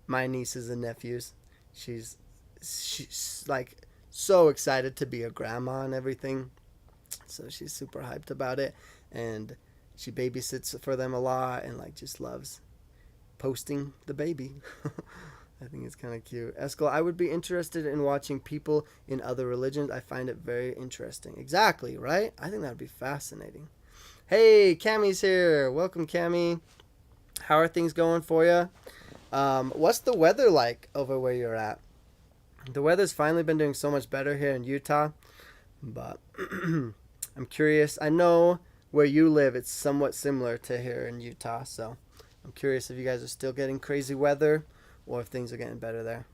Speaker 1: my nieces and nephews. She's like so excited to be a grandma and everything. So she's super hyped about it, and she babysits for them a lot and like just loves posting the baby. I think it's kind of cute. Eskel, I would be interested in watching people in other religions. I find it very interesting. Exactly, right? I think that would be fascinating. Hey, Cammy's here. Welcome, Cammy. How are things going for you? What's the weather like over where you're at? The weather's finally been doing so much better here in Utah, but I'm curious. I know where you live, it's somewhat similar to here in Utah, so I'm curious if you guys are still getting crazy weather or if things are getting better there.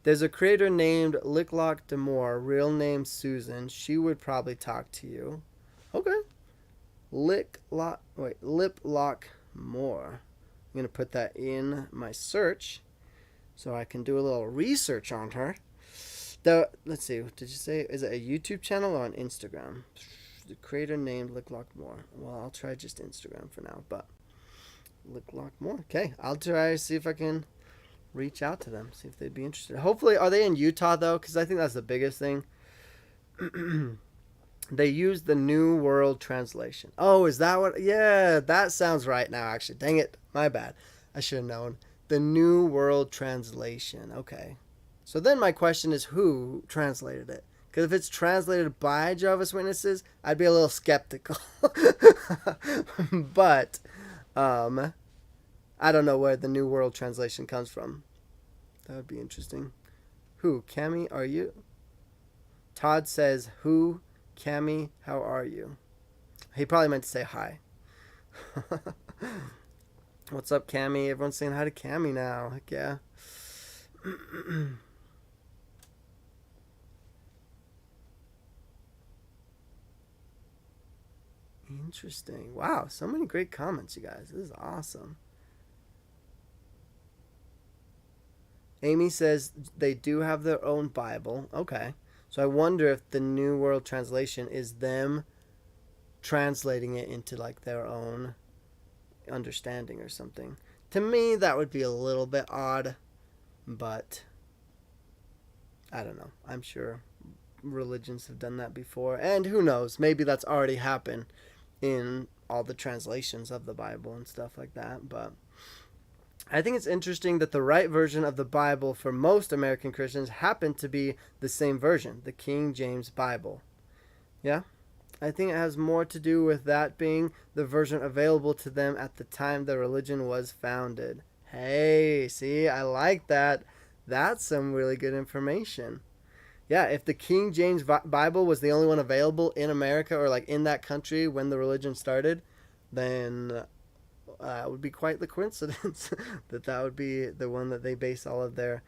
Speaker 1: There's a creator named Licklock Demore, real name Susan. She would probably talk to you. Okay. Liplock More. I'm going to put that in my search so I can do a little research on her. Let's see, did you say, is it a YouTube channel or on Instagram? The creator named Licklock More. Well, I'll try just Instagram for now, but Licklock More. Okay, I'll try to see if I can reach out to them, see if they'd be interested. Hopefully, are they in Utah though? Because I think that's the biggest thing. They use the New World Translation. Oh, is that what? Yeah, that sounds right now, actually. Dang it, my bad. I should have known. The New World Translation. Okay. So then my question is, who translated it? Because if it's translated by Jehovah's Witnesses, I'd be a little skeptical. But I don't know where the New World Translation comes from. That would be interesting. Who? Cammy, are you? Todd says, who? Cammy, how are you? He probably meant to say hi. What's up, Cammy? Everyone's saying hi to Cammy now. Heck yeah. Interesting. Wow, so many great comments, you guys. This is awesome. Amy says they do have their own Bible. Okay. So I wonder if the New World Translation is them translating it into like their own understanding or something. To me, that would be a little bit odd, but I don't know. I'm sure religions have done that before, and who knows? Maybe that's already happened in all the translations of the Bible and stuff like that. But I think it's interesting that the right version of the Bible for most American Christians happened to be the same version, the King James Bible. Yeah? I think it has more to do with that being the version available to them at the time the religion was founded. Hey, see, I like that. That's some really good information. Yeah, if the King James Bible was the only one available in America or like in that country when the religion started, then it would be quite the coincidence that would be the one that they base all of their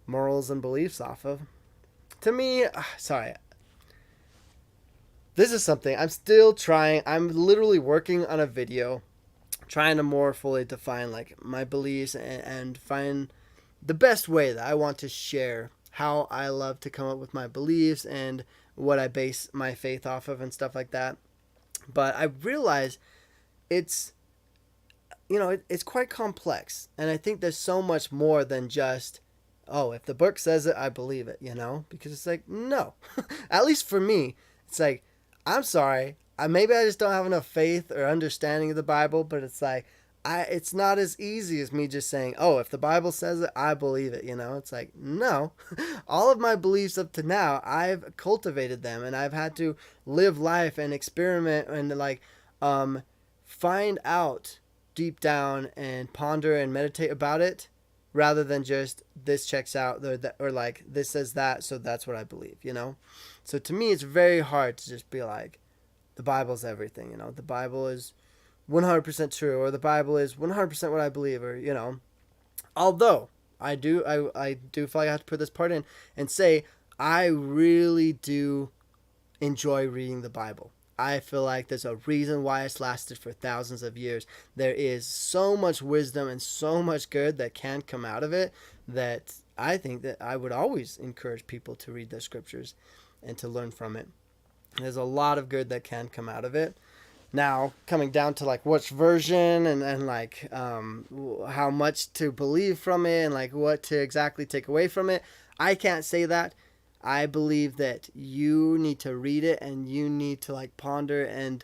Speaker 1: morals and beliefs off of. To me, sorry, this is something I'm still trying. I'm literally working on a video trying to more fully define like my beliefs and find the best way that I want to share how I love to come up with my beliefs and what I base my faith off of and stuff like that. But I realize it's, it's quite complex. And I think there's so much more than just, oh, if the book says it, I believe it, because it's like, no, at least for me, it's like, I'm sorry. Maybe I just don't have enough faith or understanding of the Bible, but it's like, it's not as easy as me just saying, oh, if the Bible says it, I believe it, It's like, no. All of my beliefs up to now, I've cultivated them, and I've had to live life and experiment and find out deep down and ponder and meditate about it, rather than just this checks out or like this says that, so that's what I believe, So to me, it's very hard to just be like, the Bible's everything, The Bible is 100% true, or the Bible is 100% what I believe, or, although I do feel like I have to put this part in and say, I really do enjoy reading the Bible. I feel like there's a reason why it's lasted for thousands of years. There is so much wisdom and so much good that can come out of it that I think that I would always encourage people to read the scriptures and to learn from it. There's a lot of good that can come out of it. Now, coming down to like which version and like how much to believe from it and like what to exactly take away from it, I can't say that. I believe that you need to read it and you need to like ponder and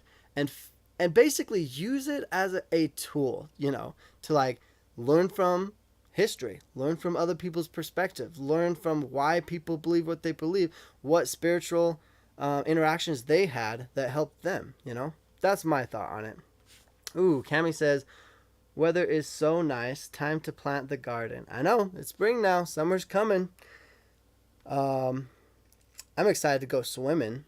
Speaker 1: basically use it as a tool, to like learn from history, learn from other people's perspective, learn from why people believe what they believe, what spiritual interactions they had that helped them, That's my thought on it. Ooh, Cami says, weather is so nice. Time to plant the garden. I know, it's spring now. Summer's coming. I'm excited to go swimming.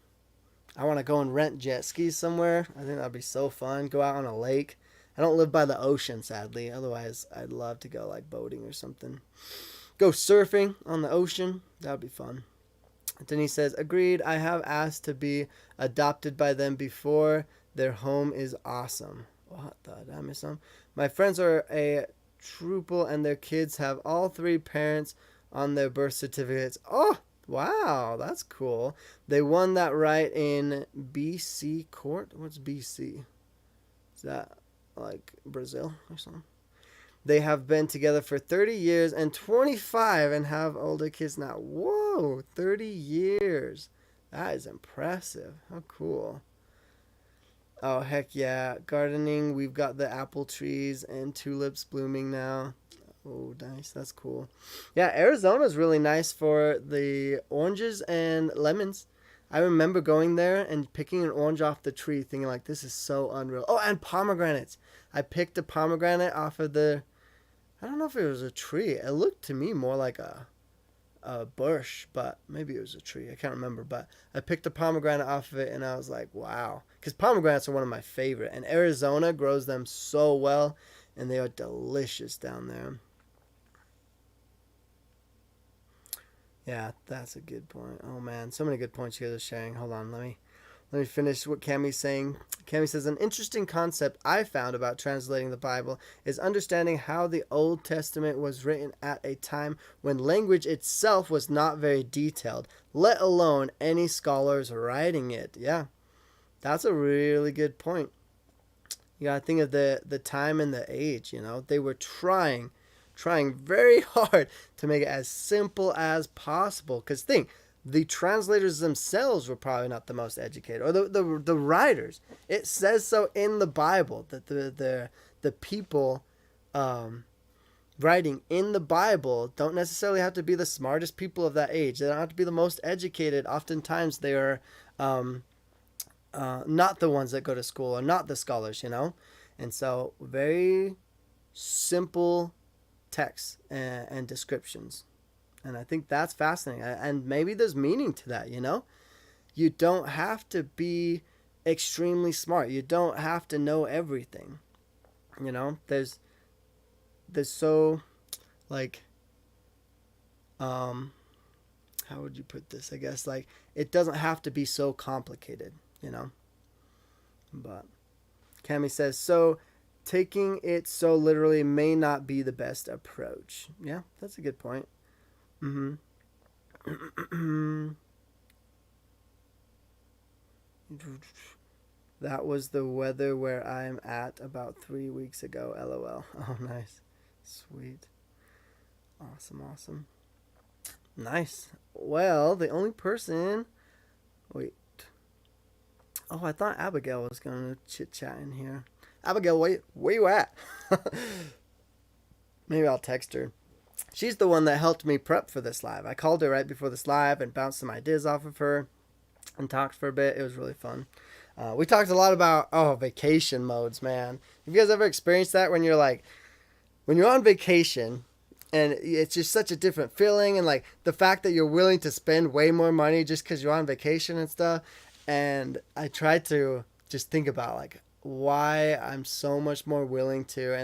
Speaker 1: I want to go and rent jet skis somewhere. I think that'd be so fun. Go out on a lake. I don't live by the ocean, sadly. Otherwise, I'd love to go like boating or something. Go surfing on the ocean. That'd be fun. Denise says, agreed. I have asked to be adopted by them before. Their home is awesome. What the? Did I miss some? My friends are a triple and their kids have all three parents on their birth certificates. Oh, wow. That's cool. They won that right in BC court. What's BC? Is that like Brazil or something? They have been together for 30 years and 25 and have older kids now. Whoa, 30 years. That is impressive. How cool. Oh, heck yeah. Gardening, we've got the apple trees and tulips blooming now. Oh, nice. That's cool. Yeah, Arizona's really nice for the oranges and lemons. I remember going there and picking an orange off the tree thinking like, this is so unreal. Oh, and pomegranates. I picked a pomegranate off of I don't know if it was a tree. It looked to me more like a bush, but maybe it was a tree. I can't remember, but I picked a pomegranate off of it and I was like, wow. Because pomegranates are one of my favorite. And Arizona grows them so well and they are delicious down there. Yeah, that's a good point. Oh man, so many good points you guys are sharing. Hold on, let me Let me finish what Cammy's saying. Cammy says, an interesting concept I found about translating the Bible is understanding how the Old Testament was written at a time when language itself was not very detailed, let alone any scholars writing it. Yeah, that's a really good point. You gotta think of the time and the age, you know. They were trying very hard to make it as simple as possible. Because think, the translators themselves were probably not the most educated, or the writers. It says so in the Bible that the people writing in the Bible don't necessarily have to be the smartest people of that age. They don't have to be the most educated. Oftentimes they are not the ones that go to school, or not the scholars, you know. And so very simple texts and descriptions. And I think that's fascinating. And maybe there's meaning to that, you know? You don't have to be extremely smart. You don't have to know everything. You know? There's so, like, how would you put this? I guess, like, it doesn't have to be so complicated, you know? But Cami says, so taking it so literally may not be the best approach. Yeah, that's a good point. That was the weather where I'm at about 3 weeks ago. LOL. Oh, nice. Sweet. Awesome. Nice. Well, the only person... Wait. Oh, I thought Abigail was going to chit-chat in here. Abigail, where you at? Maybe I'll text her. She's the one that helped me prep for this live. I called her right before this live and bounced some ideas off of her and talked for a bit. It was really fun. We talked a lot about, vacation modes, man. Have you guys ever experienced that when you're on vacation and it's just such a different feeling, and like the fact that you're willing to spend way more money just because you're on vacation and stuff? And I tried to just think about like why I'm so much more willing to,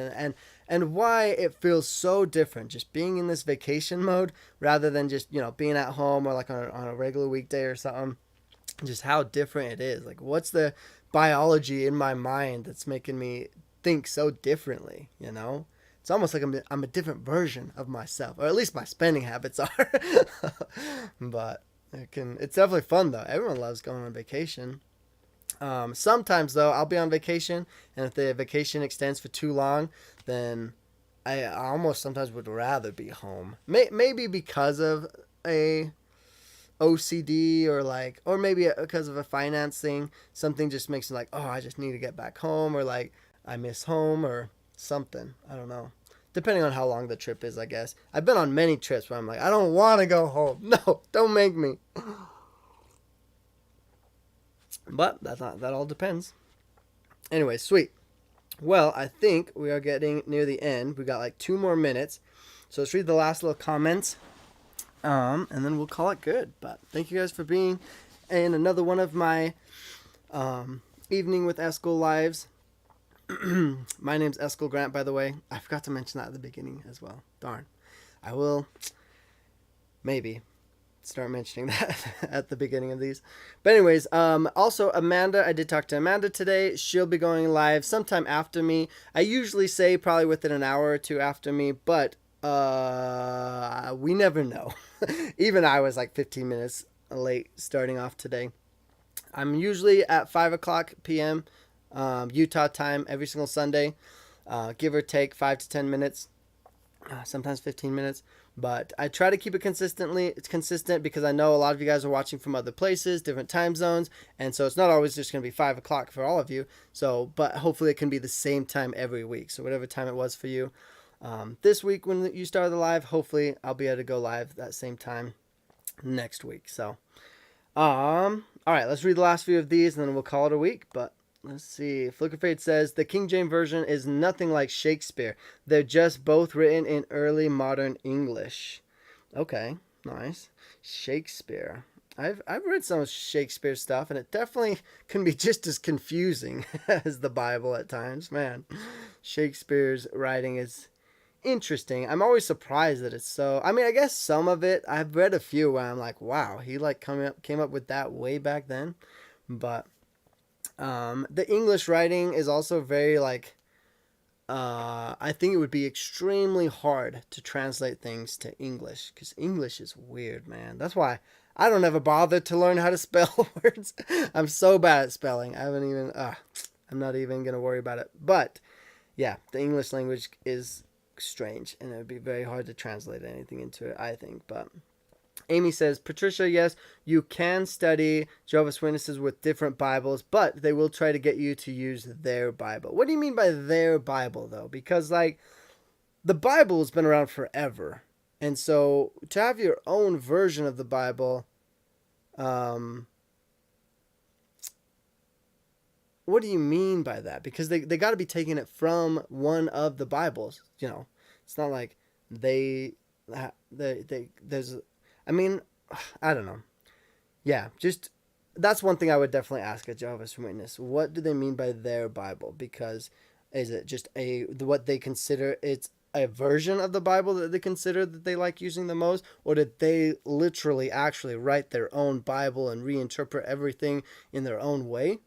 Speaker 1: and why it feels so different just being in this vacation mode rather than just, you know, being at home or like on a regular weekday or something. Just how different it is. Like, what's the biology in my mind that's making me think so differently, you know? It's almost like I'm a different version of myself, or at least my spending habits are. But it's definitely fun though. Everyone loves going on vacation. Sometimes though, I'll be on vacation, and if the vacation extends for too long, then I almost sometimes would rather be home. Maybe because of a OCD, or maybe because of a finance thing. Something just makes me like, oh, I just need to get back home, or like I miss home or something. I don't know. Depending on how long the trip is, I guess. I've been on many trips where I'm like, I don't want to go home. No, don't make me. But that all depends. Anyway, sweet. Well, I think we are getting near the end. We got like 2 more minutes. So let's read the last little comments. And then we'll call it good. But thank you guys for being in another one of my Evening with Eskel lives. My name's Eskel Grant, by the way. I forgot to mention that at the beginning as well. Darn. I will maybe start mentioning that at the beginning of these. But anyways, also Amanda, I did talk to Amanda today. She'll be going live sometime after me. I usually say probably within an hour or 2 after me, but we never know. Even I was like 15 minutes late starting off today. I'm usually at 5 o'clock p.m. Utah time every single Sunday, give or take 5 to 10 minutes, sometimes 15 minutes. But I try to keep it consistent because I know a lot of you guys are watching from other places, different time zones, and so it's not always just going to be 5 o'clock for all of you. So, but hopefully it can be the same time every week. So whatever time it was for you. This week when you started the live, hopefully I'll be able to go live that same time next week. So, all right, let's read the last few of these and then we'll call it a week. But let's see. Flickerfade says the King James Version is nothing like Shakespeare. They're just both written in early modern English. Okay, nice. Shakespeare. I've read some of Shakespeare's stuff, and it definitely can be just as confusing as the Bible at times. Man, Shakespeare's writing is interesting. I'm always surprised that it's so... I mean, I guess some of it, I've read a few where I'm like, wow, he like came up with that way back then. But the English writing is also very like, I think it would be extremely hard to translate things to English because English is weird, man. That's why I don't ever bother to learn how to spell words. I'm so bad at spelling. I'm not even going to worry about it. But yeah, the English language is strange and it would be very hard to translate anything into it, I think. But Amy says, Patricia, yes, you can study Jehovah's Witnesses with different Bibles, but they will try to get you to use their Bible. What do you mean by their Bible, though? Because, like, the Bible has been around forever. And so to have your own version of the Bible, what do you mean by that? Because they got to be taking it from one of the Bibles. You know, it's not like there's... I mean, I don't know. Yeah, just that's one thing I would definitely ask a Jehovah's Witness. What do they mean by their Bible? Because is it just what they consider it's a version of the Bible that they consider that they like using the most? Or did they literally actually write their own Bible and reinterpret everything in their own way?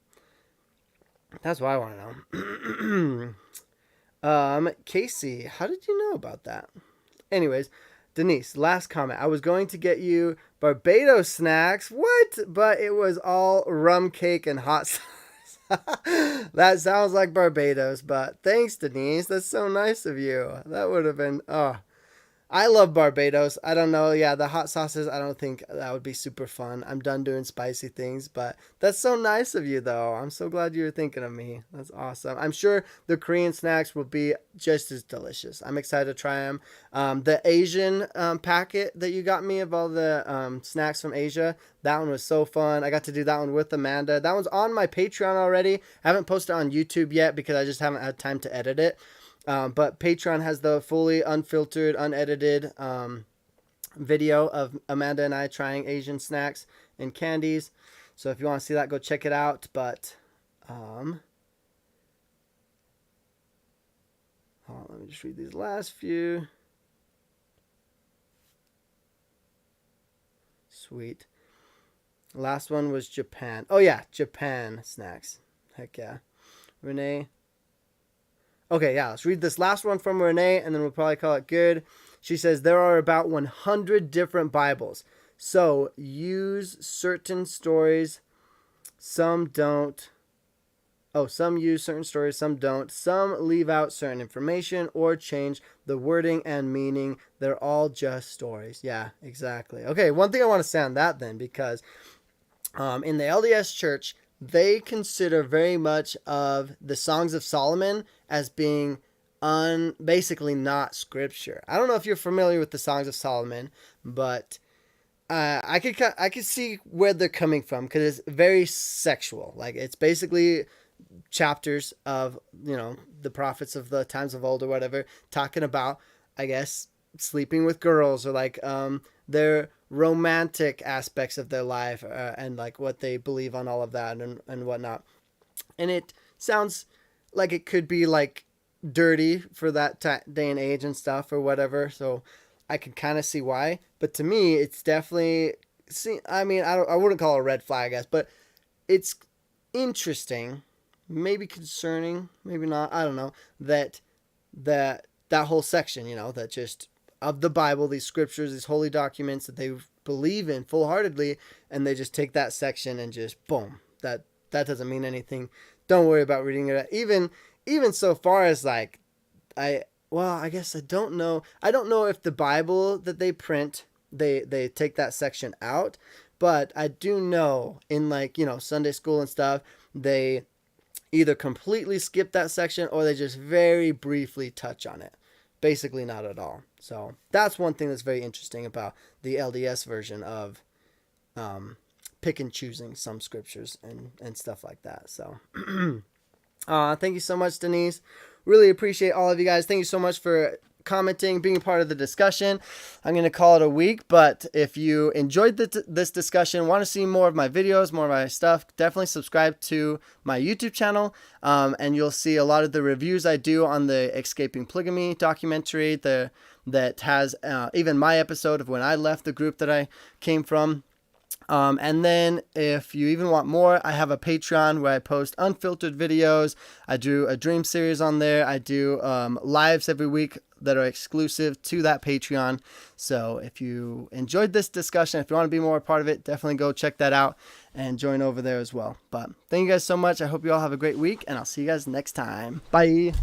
Speaker 1: That's what I want to know. Casey, how did you know about that? Anyways, Denise, last comment. I was going to get you Barbados snacks. What? But it was all rum cake and hot sauce. That sounds like Barbados, but thanks, Denise. That's so nice of you. That would have been, I love Barbados. I don't know. Yeah, the hot sauces, I don't think that would be super fun. I'm done doing spicy things, but that's so nice of you, though. I'm so glad you were thinking of me. That's awesome. I'm sure the Korean snacks will be just as delicious. I'm excited to try them. The Asian packet that you got me of all the snacks from Asia, that one was so fun. I got to do that one with Amanda. That one's on my Patreon already. I haven't posted it on YouTube yet because I just haven't had time to edit it. But Patreon has the fully unfiltered, unedited video of Amanda and I trying Asian snacks and candies. So if you want to see that, go check it out. But hold on, let me just read these last few. Sweet. Last one was Japan. Oh yeah, Japan snacks. Heck yeah. Renee. Okay, yeah, let's read this last one from Renee, and then we'll probably call it good. She says, there are about 100 different Bibles. So use certain stories. Some don't. Oh, some use certain stories, some don't. Some leave out certain information or change the wording and meaning. They're all just stories. Yeah, exactly. Okay, one thing I want to say on that then, because in the LDS Church, they consider very much of the Songs of Solomon as being basically not scripture. I don't know if you're familiar with the Songs of Solomon, but I could see where they're coming from because it's very sexual. Like it's basically chapters of, you know, the prophets of the times of old or whatever, talking about, I guess, sleeping with girls or like their romantic aspects of their life and like what they believe on all of that and whatnot. And it sounds like it could be like dirty for that day and age and stuff or whatever. So I can kind of see why. But to me, it's definitely, I wouldn't call it a red flag, I guess, but it's interesting, maybe concerning, maybe not. I don't know that whole section, you know, that just of the Bible, these scriptures, these holy documents that they believe in full-heartedly, and they just take that section and just boom, that doesn't mean anything. Don't worry about reading it. Even so far as like, I guess I don't know. I don't know if the Bible that they print, they take that section out, but I do know in like, you know, Sunday school and stuff, they either completely skip that section or they just very briefly touch on it. Basically not at all. So that's one thing that's very interesting about the LDS version of pick and choosing some scriptures and stuff like that. So thank you so much, Denise. Really appreciate all of you guys. Thank you so much for commenting, being a part of the discussion. I'm going to call it a week, but if you enjoyed this discussion, want to see more of my videos, more of my stuff, definitely subscribe to my YouTube channel, and you'll see a lot of the reviews I do on the Escaping Polygamy documentary that has even my episode of when I left the group that I came from. And then if you even want more, I have a Patreon where I post unfiltered videos. I do a dream series on there. I do lives every week that are exclusive to that Patreon. So if you enjoyed this discussion, if you want to be more a part of it, definitely go check that out and join over there as well. But thank you guys so much. I hope you all have a great week, and I'll see you guys next time. Bye.